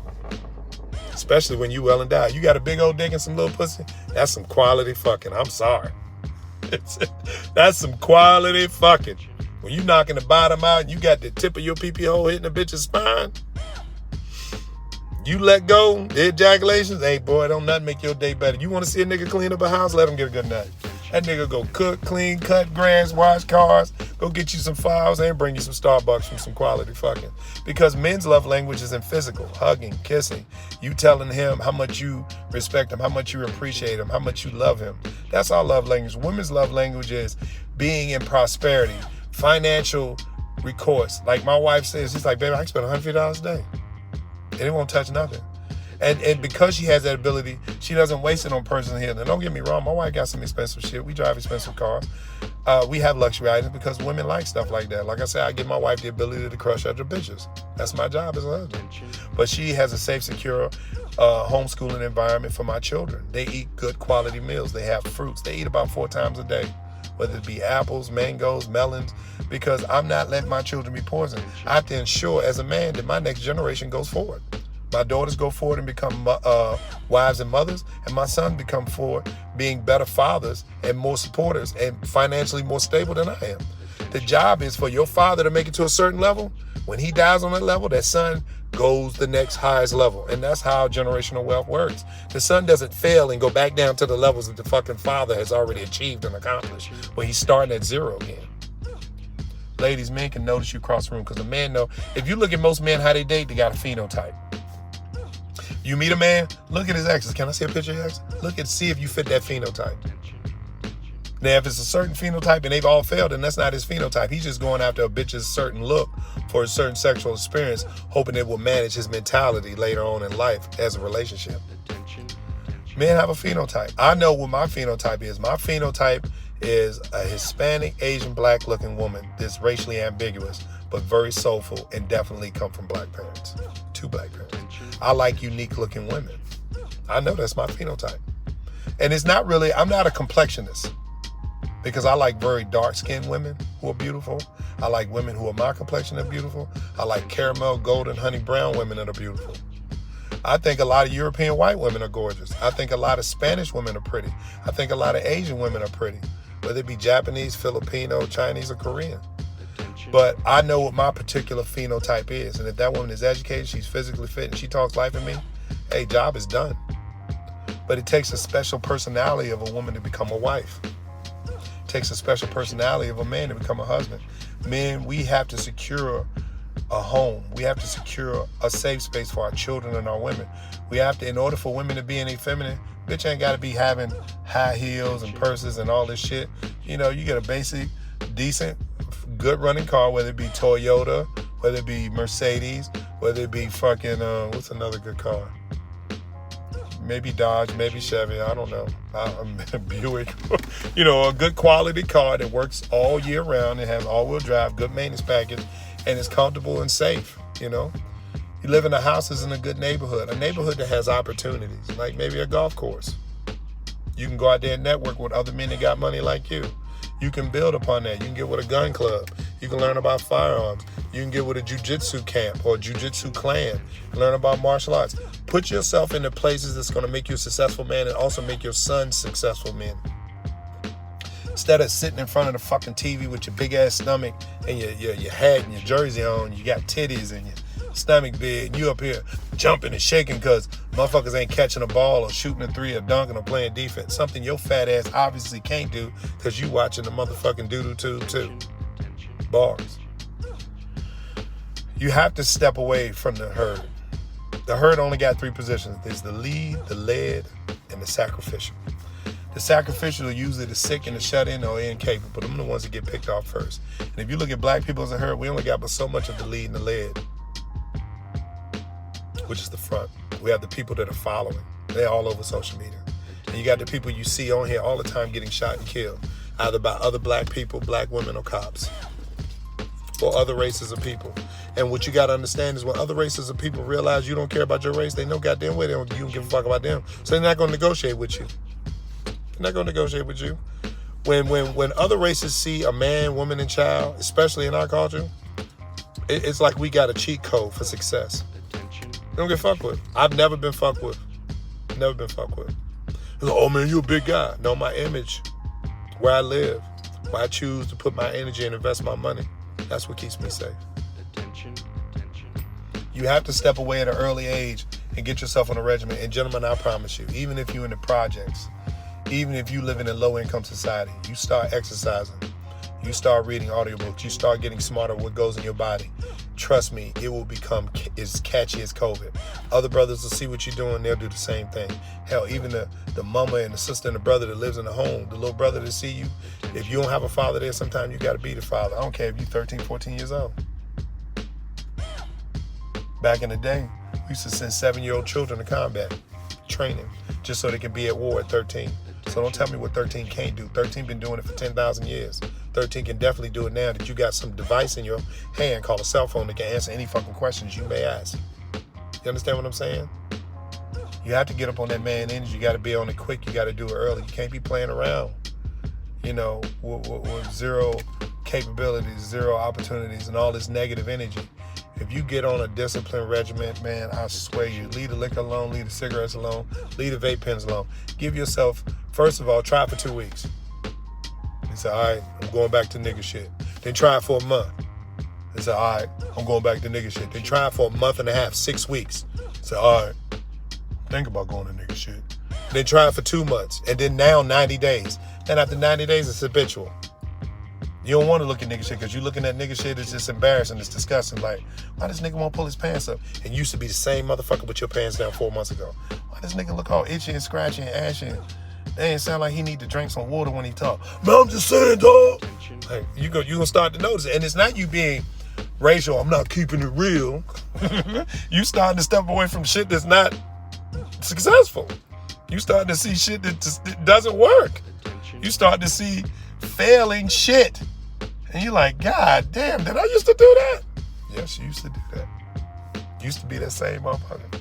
Especially when you well endowed. You got a big old dick and some little pussy, that's some quality fucking. I'm sorry. That's some quality fucking. When you knocking the bottom out and you got the tip of your pee-pee hole hitting the bitch's spine, you let go, the ejaculations, hey boy, don't nothing make your day better. You want to see a nigga clean up a house, let him get a good nut. That nigga go cook, clean, cut grass, wash cars, go get you some files and bring you some Starbucks from some quality fucking. Because men's love language isn't physical, hugging, kissing, you telling him how much you respect him, how much you appreciate him, how much you love him. That's our love language. Women's love language is being in prosperity, financial recourse. Like my wife says, she's like, baby, I can spend $150 a day and it won't touch nothing. And because she has that ability, she doesn't waste it on personal here. Now, don't get me wrong, my wife got some expensive shit. We drive expensive cars. We have luxury items because women like stuff like that. Like I said, I give my wife the ability to crush other bitches. That's my job as a husband. But she has a safe, secure homeschooling environment for my children. They eat good quality meals. They have fruits. They eat about 4 times a day, whether it be apples, mangoes, melons, because I'm not letting my children be poisoned. I have to ensure as a man that my next generation goes forward. My daughters go forward and become wives and mothers, and my son become forward being better fathers and more supporters and financially more stable than I am. The job is for your father to make it to a certain level. When he dies on that level, that son goes the next highest level. And that's how generational wealth works. The son doesn't fail and go back down to the levels that the fucking father has already achieved and accomplished, when he's starting at zero again. Ladies, men can notice you cross the room, because a man know, if you look at most men, how they date, they got a phenotype. You meet a man, look at his exes. Can I see a picture of your ex? Look and see if you fit that phenotype. Now, if it's a certain phenotype and they've all failed, then that's not his phenotype. He's just going after a bitch's certain look for a certain sexual experience, hoping it will manage his mentality later on in life as a relationship. Men have a phenotype. I know what my phenotype is. My phenotype is a Hispanic, Asian, black looking woman that's racially ambiguous, but very soulful and definitely come from black parents. 2 black parents. I like unique looking women. I know that's my phenotype. And it's not really, I'm not a complexionist, because I like very dark skinned women who are beautiful. I like women who are my complexion that are beautiful. I like caramel, golden, honey brown women that are beautiful. I think a lot of European white women are gorgeous. I think a lot of Spanish women are pretty. I think a lot of Asian women are pretty, whether it be Japanese, Filipino, Chinese, or Korean. But I know what my particular phenotype is. And if that woman is educated, she's physically fit, and she talks life in me, hey, job is done. But it takes a special personality of a woman to become a wife. It takes a special personality of a man to become a husband. Men, we have to secure a home. We have to secure a safe space for our children and our women. We have to, in order for women to be any feminine, bitch ain't got to be having high heels and purses and all this shit. You know, you get a basic, decent, good running car, whether it be Toyota, whether it be Mercedes, whether it be fucking, what's another good car? Maybe Dodge, maybe Chevy, I don't know. Buick. You know, a good quality car that works all year round and has all-wheel drive, good maintenance package, and is comfortable and safe, you know? You live in a house that's in a good neighborhood, a neighborhood that has opportunities, like maybe a golf course. You can go out there and network with other men that got money like you. You can build upon that. You can get with a gun club. You can learn about firearms. You can get with a jiu-jitsu camp or jiu-jitsu clan. Learn about martial arts. Put yourself into places that's going to make you a successful man and also make your sons successful men. Instead of sitting in front of the fucking TV with your big-ass stomach and your hat and your jersey on, you got titties and your stomach big, and you up here jumping and shaking because motherfuckers ain't catching a ball or shooting a 3 or dunking or playing defense. Something your fat ass obviously can't do because you watching the motherfucking doodoo tube too. Bars. You have to step away from the herd. The herd only got 3 positions. There's the lead, the led, and the sacrificial. The sacrificial are usually the sick and the shut-in or incapable, but them are the ones that get picked off first. And if you look at black people as a herd, we only got but so much of the lead and the led, which is the front. We have the people that are following. They're all over social media. And you got the people you see on here all the time getting shot and killed, either by other black people, black women, or cops, or other races of people. And what you got to understand is when other races of people realize you don't care about your race, they know goddamn way you don't give a fuck about them. So they're not going to negotiate with you. They're not going to negotiate with you. When other races see a man, woman, and child, especially in our culture, it's like we got a cheat code for success. They don't get fucked with. I've never been fucked with. Never been fucked with. It's like, oh man, you a big guy. No, my image, where I live, where I choose to put my energy and invest my money, that's what keeps me safe. You have to step away at an early age and get yourself on a regimen. And gentlemen, I promise you, even if you're in the projects, even if you live in a low-income society, you start exercising, you start reading audiobooks, you start getting smarter what goes in your body. Trust me, it will become as catchy as COVID. Other brothers will see what you're doing, they'll do the same thing. Hell, even the mama and the sister and the brother that lives in the home, the little brother that see you, if you don't have a father there, sometimes you got to be the father. I don't care if you're 13, 14 years old. Back in the day, We used to send 7-year-old children to combat training just so they can be at war at 13. So don't tell me what 13 can't do. 13 been doing it for 10,000 years. 13 can definitely do it now that you got some device in your hand called a cell phone that can answer any fucking questions you may ask. You understand what I'm saying? You have to get up on that man energy. You got to be on it quick. You got to do it early. You can't be playing around, with zero capabilities, zero opportunities, and all this negative energy. If you get on a disciplined regimen, man, I swear you, leave the liquor alone, leave the cigarettes alone, leave the vape pens alone. Give yourself, first of all, try it for 2 weeks. He said, all right, I'm going back to nigga shit. Then try it for a month. He said, all right, I'm going back to nigga shit. Then try it for a month and a half, 6 weeks. He said, all right, think about going to nigga shit. Then try it for 2 months. And then now 90 days. Then after 90 days, it's habitual. You don't want to look at nigga shit because you looking at nigga shit, it's just embarrassing, it's disgusting. Like, why this nigga won't pull his pants up? And you used to be the same motherfucker with your pants down 4 months ago. Why this nigga look all itchy and scratchy and ashy? They ain't sound like he need to drink some water when he talk. Man, I'm just saying, dog. Like, you gonna start to notice it. And it's not you being racial, I'm not keeping it real. You starting to step away from shit that's not successful. You starting to see shit that just doesn't work. You start to see failing shit. And you're like, God damn, did I used to do that? Yes, you used to do that. Used to be that same motherfucker.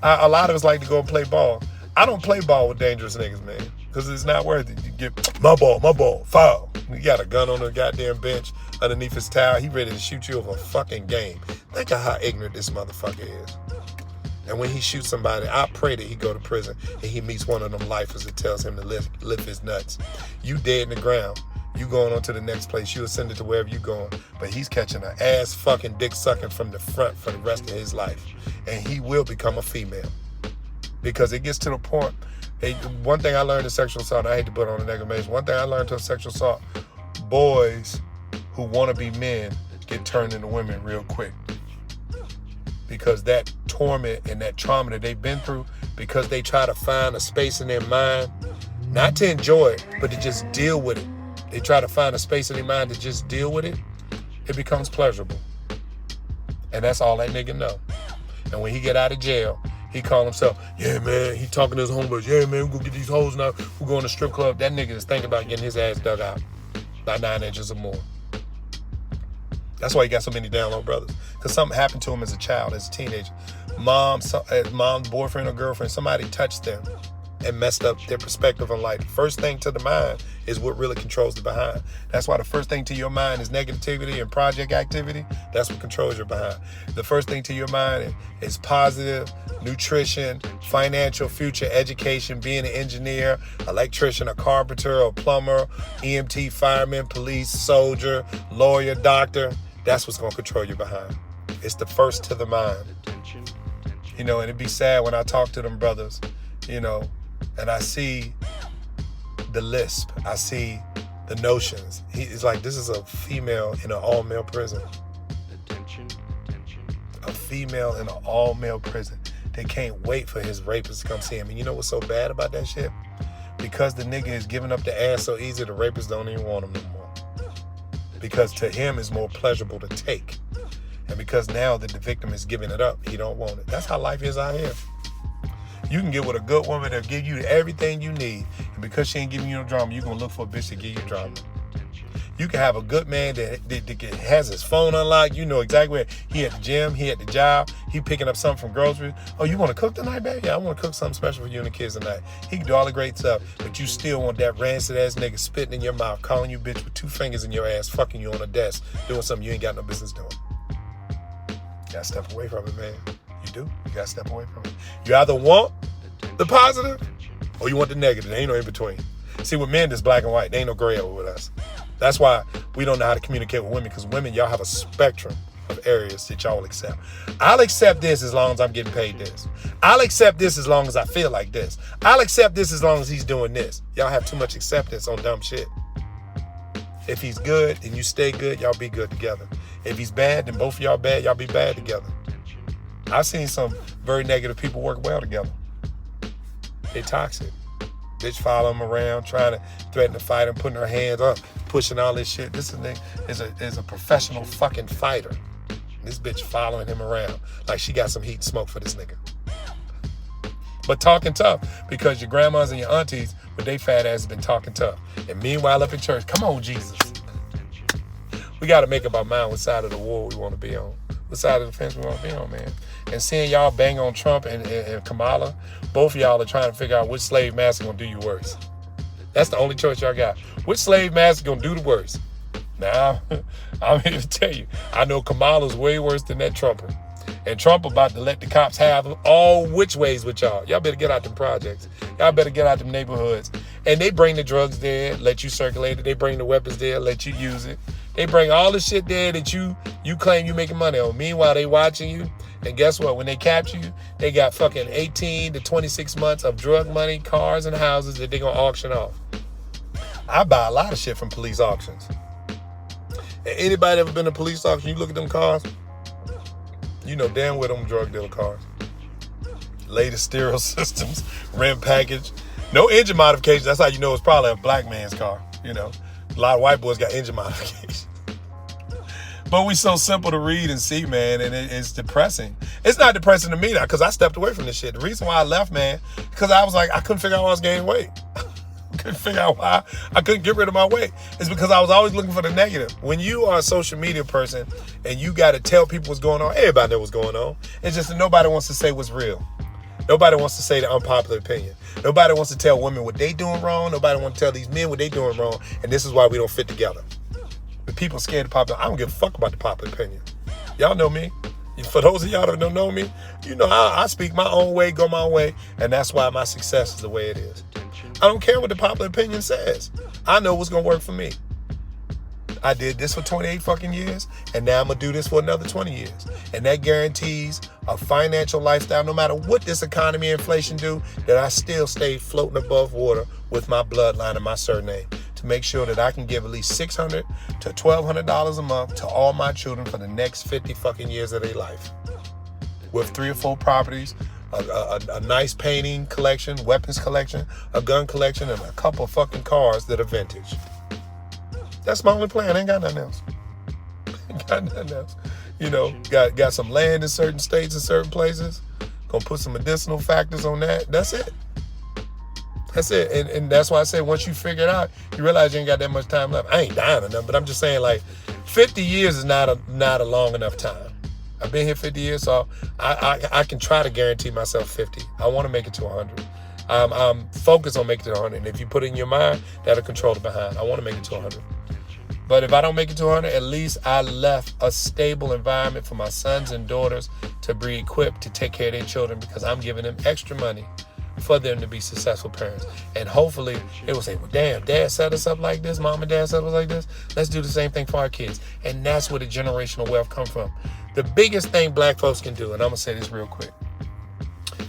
A lot of us like to go and play ball. I don't play ball with dangerous niggas, man, because it's not worth it. You get my ball, foul. You got a gun on the goddamn bench underneath his towel. He ready to shoot you over a fucking game. Think of how ignorant this motherfucker is. And when he shoots somebody, I pray that he go to prison and he meets one of them lifers that tells him to lift his nuts. You dead in the ground. You going on to the next place. You'll send it to wherever you going. But he's catching an ass fucking dick sucking from the front for the rest of his life. And he will become a female. Because it gets to the point. One thing I learned in sexual assault, I hate to put on a negative image. One thing I learned in sexual assault, boys who want to be men get turned into women real quick. Because that torment and that trauma that they've been through, because they try to find a space in their mind, not to enjoy it, but to just deal with it. They try to find a space in their mind to just deal with it. It becomes pleasurable. And that's all that nigga know. And when he get out of jail, he call himself, yeah, man, he talking to his homeboys, yeah, man, we gonna get these hoes now, we going to strip club. That nigga is thinking about getting his ass dug out by 9 inches or more. That's why he got so many down low brothers. Because something happened to him as a child, as a teenager. Mom's boyfriend or girlfriend, somebody touched them and messed up their perspective on life. The first thing to the mind is what really controls the behind. That's why the first thing to your mind is negativity and project activity. That's what controls your behind. The first thing to your mind is positive, nutrition, financial, future, education, being an engineer, electrician, a carpenter, a plumber, EMT, fireman, police, soldier, lawyer, doctor. That's what's going to control your behind. It's the first to the mind. And it'd be sad when I talk to them brothers, and I see the lisp. I see the notions. It's like, this is a female in an all-male prison. A female in an all-male prison. They can't wait for his rapist to come see him. And you know what's so bad about that shit? Because the nigga is giving up the ass so easy, the rapist don't even want him no more. Because to him, it's more pleasurable to take. And because now that the victim is giving it up, he don't want it. That's how life is out here. You can get with a good woman that'll give you everything you need. And because she ain't giving you no drama, you're going to look for a bitch to give you drama. You can have a good man that has his phone unlocked. You know exactly where he at the gym, he at the job, he picking up something from groceries. Oh, you want to cook tonight, baby? Yeah, I want to cook something special for you and the kids tonight. He can do all the great stuff, but you still want that rancid ass nigga spitting in your mouth, calling you bitch with 2 fingers in your ass, fucking you on a desk, doing something you ain't got no business doing. You gotta step away from it, man. You do. You gotta step away from it. You either want the positive or you want the negative. There ain't no in between. See, with men, it's black and white. There ain't no gray over with us. That's why we don't know how to communicate with women, because women, y'all have a spectrum of areas that y'all will accept. I'll accept this as long as I'm getting paid this. I'll accept this as long as I feel like this. I'll accept this as long as he's doing this. Y'all have too much acceptance on dumb shit. If he's good and you stay good, y'all be good together. If he's bad, then both of y'all bad, y'all be bad together. I've seen some very negative people work well together. They toxic. Bitch follow him around, trying to threaten to fight him, putting her hands up, pushing all this shit. This is a professional fucking fighter. This bitch following him around like she got some heat and smoke for this nigga. But talking tough because your grandmas and your aunties with they fat ass been talking tough. And meanwhile up in church, come on, Jesus. We got to make up our mind what side of the war we want to be on. What side of the fence we want to be on, man. And seeing y'all bang on Trump and Kamala, both of y'all are trying to figure out which slave master going to do you worse. That's the only choice y'all got. Which slave master going to do the worst? Now, I'm here to tell you, I know Kamala's way worse than that Trumper. And Trump about to let the cops have all which ways with y'all. Y'all better get out them projects. Y'all better get out them neighborhoods. And they bring the drugs there, let you circulate it. They bring the weapons there, let you use it. They bring all the shit there that you claim you making money on. Meanwhile, they watching you. And guess what? When they capture you, they got fucking 18 to 26 months of drug money, cars, and houses that they're going to auction off. I buy a lot of shit from police auctions. And anybody ever been to police auction, you look at them cars, you know damn well them drug dealer cars. Latest stereo systems, rim package, no engine modification. That's how you know it's probably a black man's car. You know, a lot of white boys got engine modification. But we so simple to read and see, man, and it's depressing. It's not depressing to me now because I stepped away from this shit. The reason why I left, man, because I was like, I couldn't figure out why I was gaining weight. Couldn't figure out why I couldn't get rid of my weight. It's because I was always looking for the negative. When you are a social media person and you got to tell people what's going on, everybody knows what's going on. It's just that nobody wants to say what's real. Nobody wants to say the unpopular opinion. Nobody wants to tell women what they doing wrong. Nobody wants to tell these men what they doing wrong. And this is why we don't fit together. But people scared of popular. I don't give a fuck about the popular opinion. Y'all know me. For those of y'all that don't know me, you know I speak my own way, go my own way, and that's why my success is the way it is. I don't care what the popular opinion says. I know what's gonna work for me. I did this for 28 fucking years, and now I'm gonna do this for another 20 years. And that guarantees a financial lifestyle, no matter what this economy and inflation do, that I still stay floating above water with my bloodline and my surname to make sure that I can give at least $600 to $1,200 a month to all my children for the next 50 fucking years of their life. With 3 or 4 properties, a nice painting collection, weapons collection, a gun collection, and a couple of fucking cars that are vintage. That's my only plan. I ain't got nothing else. Ain't got nothing else. You know, got some land in certain states and certain places. Gonna put some medicinal factors on that. That's it. That's it. And that's why I say once you figure it out, you realize you ain't got that much time left. I ain't dying or nothing, but I'm just saying like 50 years is not a long enough time. I've been here 50 years, so I can try to guarantee myself 50. I want to make it to 100. I'm focused on making it to 100. And if you put it in your mind, that'll control the behind. I want to make it to 100. But if I don't make it to 100, at least I left a stable environment for my sons and daughters to be equipped to take care of their children because I'm giving them extra money for them to be successful parents. And hopefully they will say, well, damn, dad set us up like this, mom and dad set us like this. Let's do the same thing for our kids. And that's where the generational wealth comes from. The biggest thing black folks can do, and I'm going to say this real quick.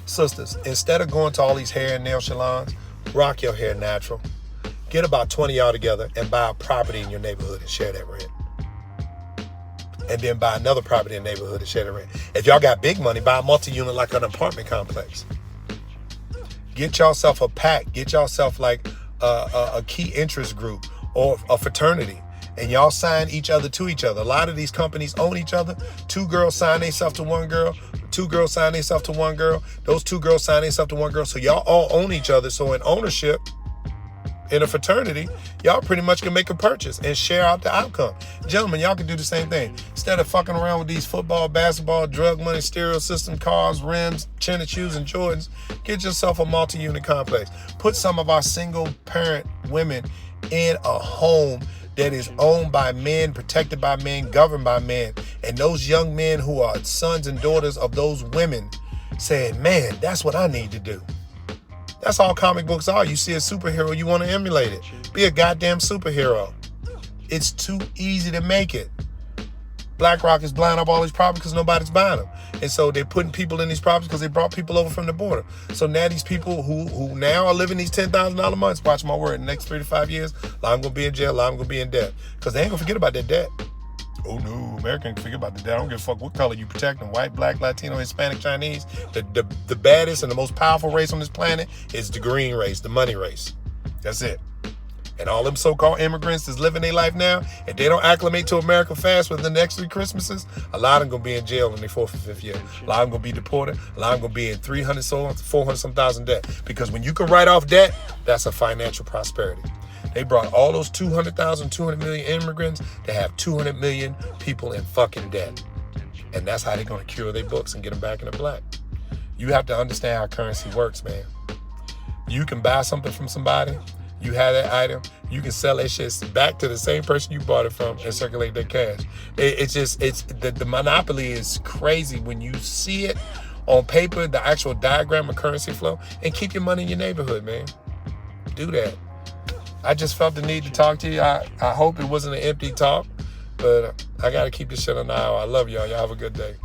Sisters, instead of going to all these hair and nail salons, rock your hair natural. Get about 20 y'all together and buy a property in your neighborhood and share that rent. And then buy another property in the neighborhood and share the rent. If y'all got big money, buy a multi-unit like an apartment complex. Get yourself a pack. Get yourself like a key interest group or a fraternity. And y'all sign each other to each other. A lot of these companies own each other. 2 girls sign themselves to 1 girl. 2 girls sign themselves to 1 girl. Those 2 girls sign themselves to 1 girl. So y'all all own each other. So in ownership, in a fraternity, y'all pretty much can make a purchase and share out the outcome. Gentlemen, y'all can do the same thing. Instead of fucking around with these football, basketball, drug money, stereo system, cars, rims, tennis shoes, and Jordans, get yourself a multi-unit complex. Put some of our single parent women in a home that is owned by men, protected by men, governed by men. And those young men who are sons and daughters of those women saying, man, that's what I need to do. That's all comic books are. You see a superhero, you want to emulate it. Be a goddamn superhero. It's too easy to make it. BlackRock is blowing up all these properties because nobody's buying them. And so they're putting people in these properties because they brought people over from the border. So now these people who now are living these $10,000 months, watch my word, in the next 3 to 5 years, a lot of them going to be in jail, a lot of them going to be in debt. Because they ain't going to forget about that debt. Oh no, America ain't forget about the debt. I don't give a fuck what color you protecting, white, black, Latino, Hispanic, Chinese. The baddest and the most powerful race on this planet is the green race, the money race. That's it. And all them so-called immigrants is living their life now, and they don't acclimate to America fast within the next 3 Christmases, a lot of them going to be in jail in their 4th or 5th year. A lot of them going to be deported. A lot of them going to be in 300, 400 some thousand debt. Because when you can write off debt, that's a financial prosperity. They brought all those 200,000, 200 million immigrants to have 200 million people in fucking debt. And that's how they're going to cure their books and get them back in the black. You have to understand how currency works, man. You can buy something from somebody. You have that item, you can sell that shit back to the same person you bought it from and circulate that cash. It's the monopoly is crazy when you see it on paper, the actual diagram of currency flow, and keep your money in your neighborhood, man. Do that. I just felt the need to talk to you. I hope it wasn't an empty talk, but I got to keep this shit on the aisle. I love y'all. Y'all have a good day.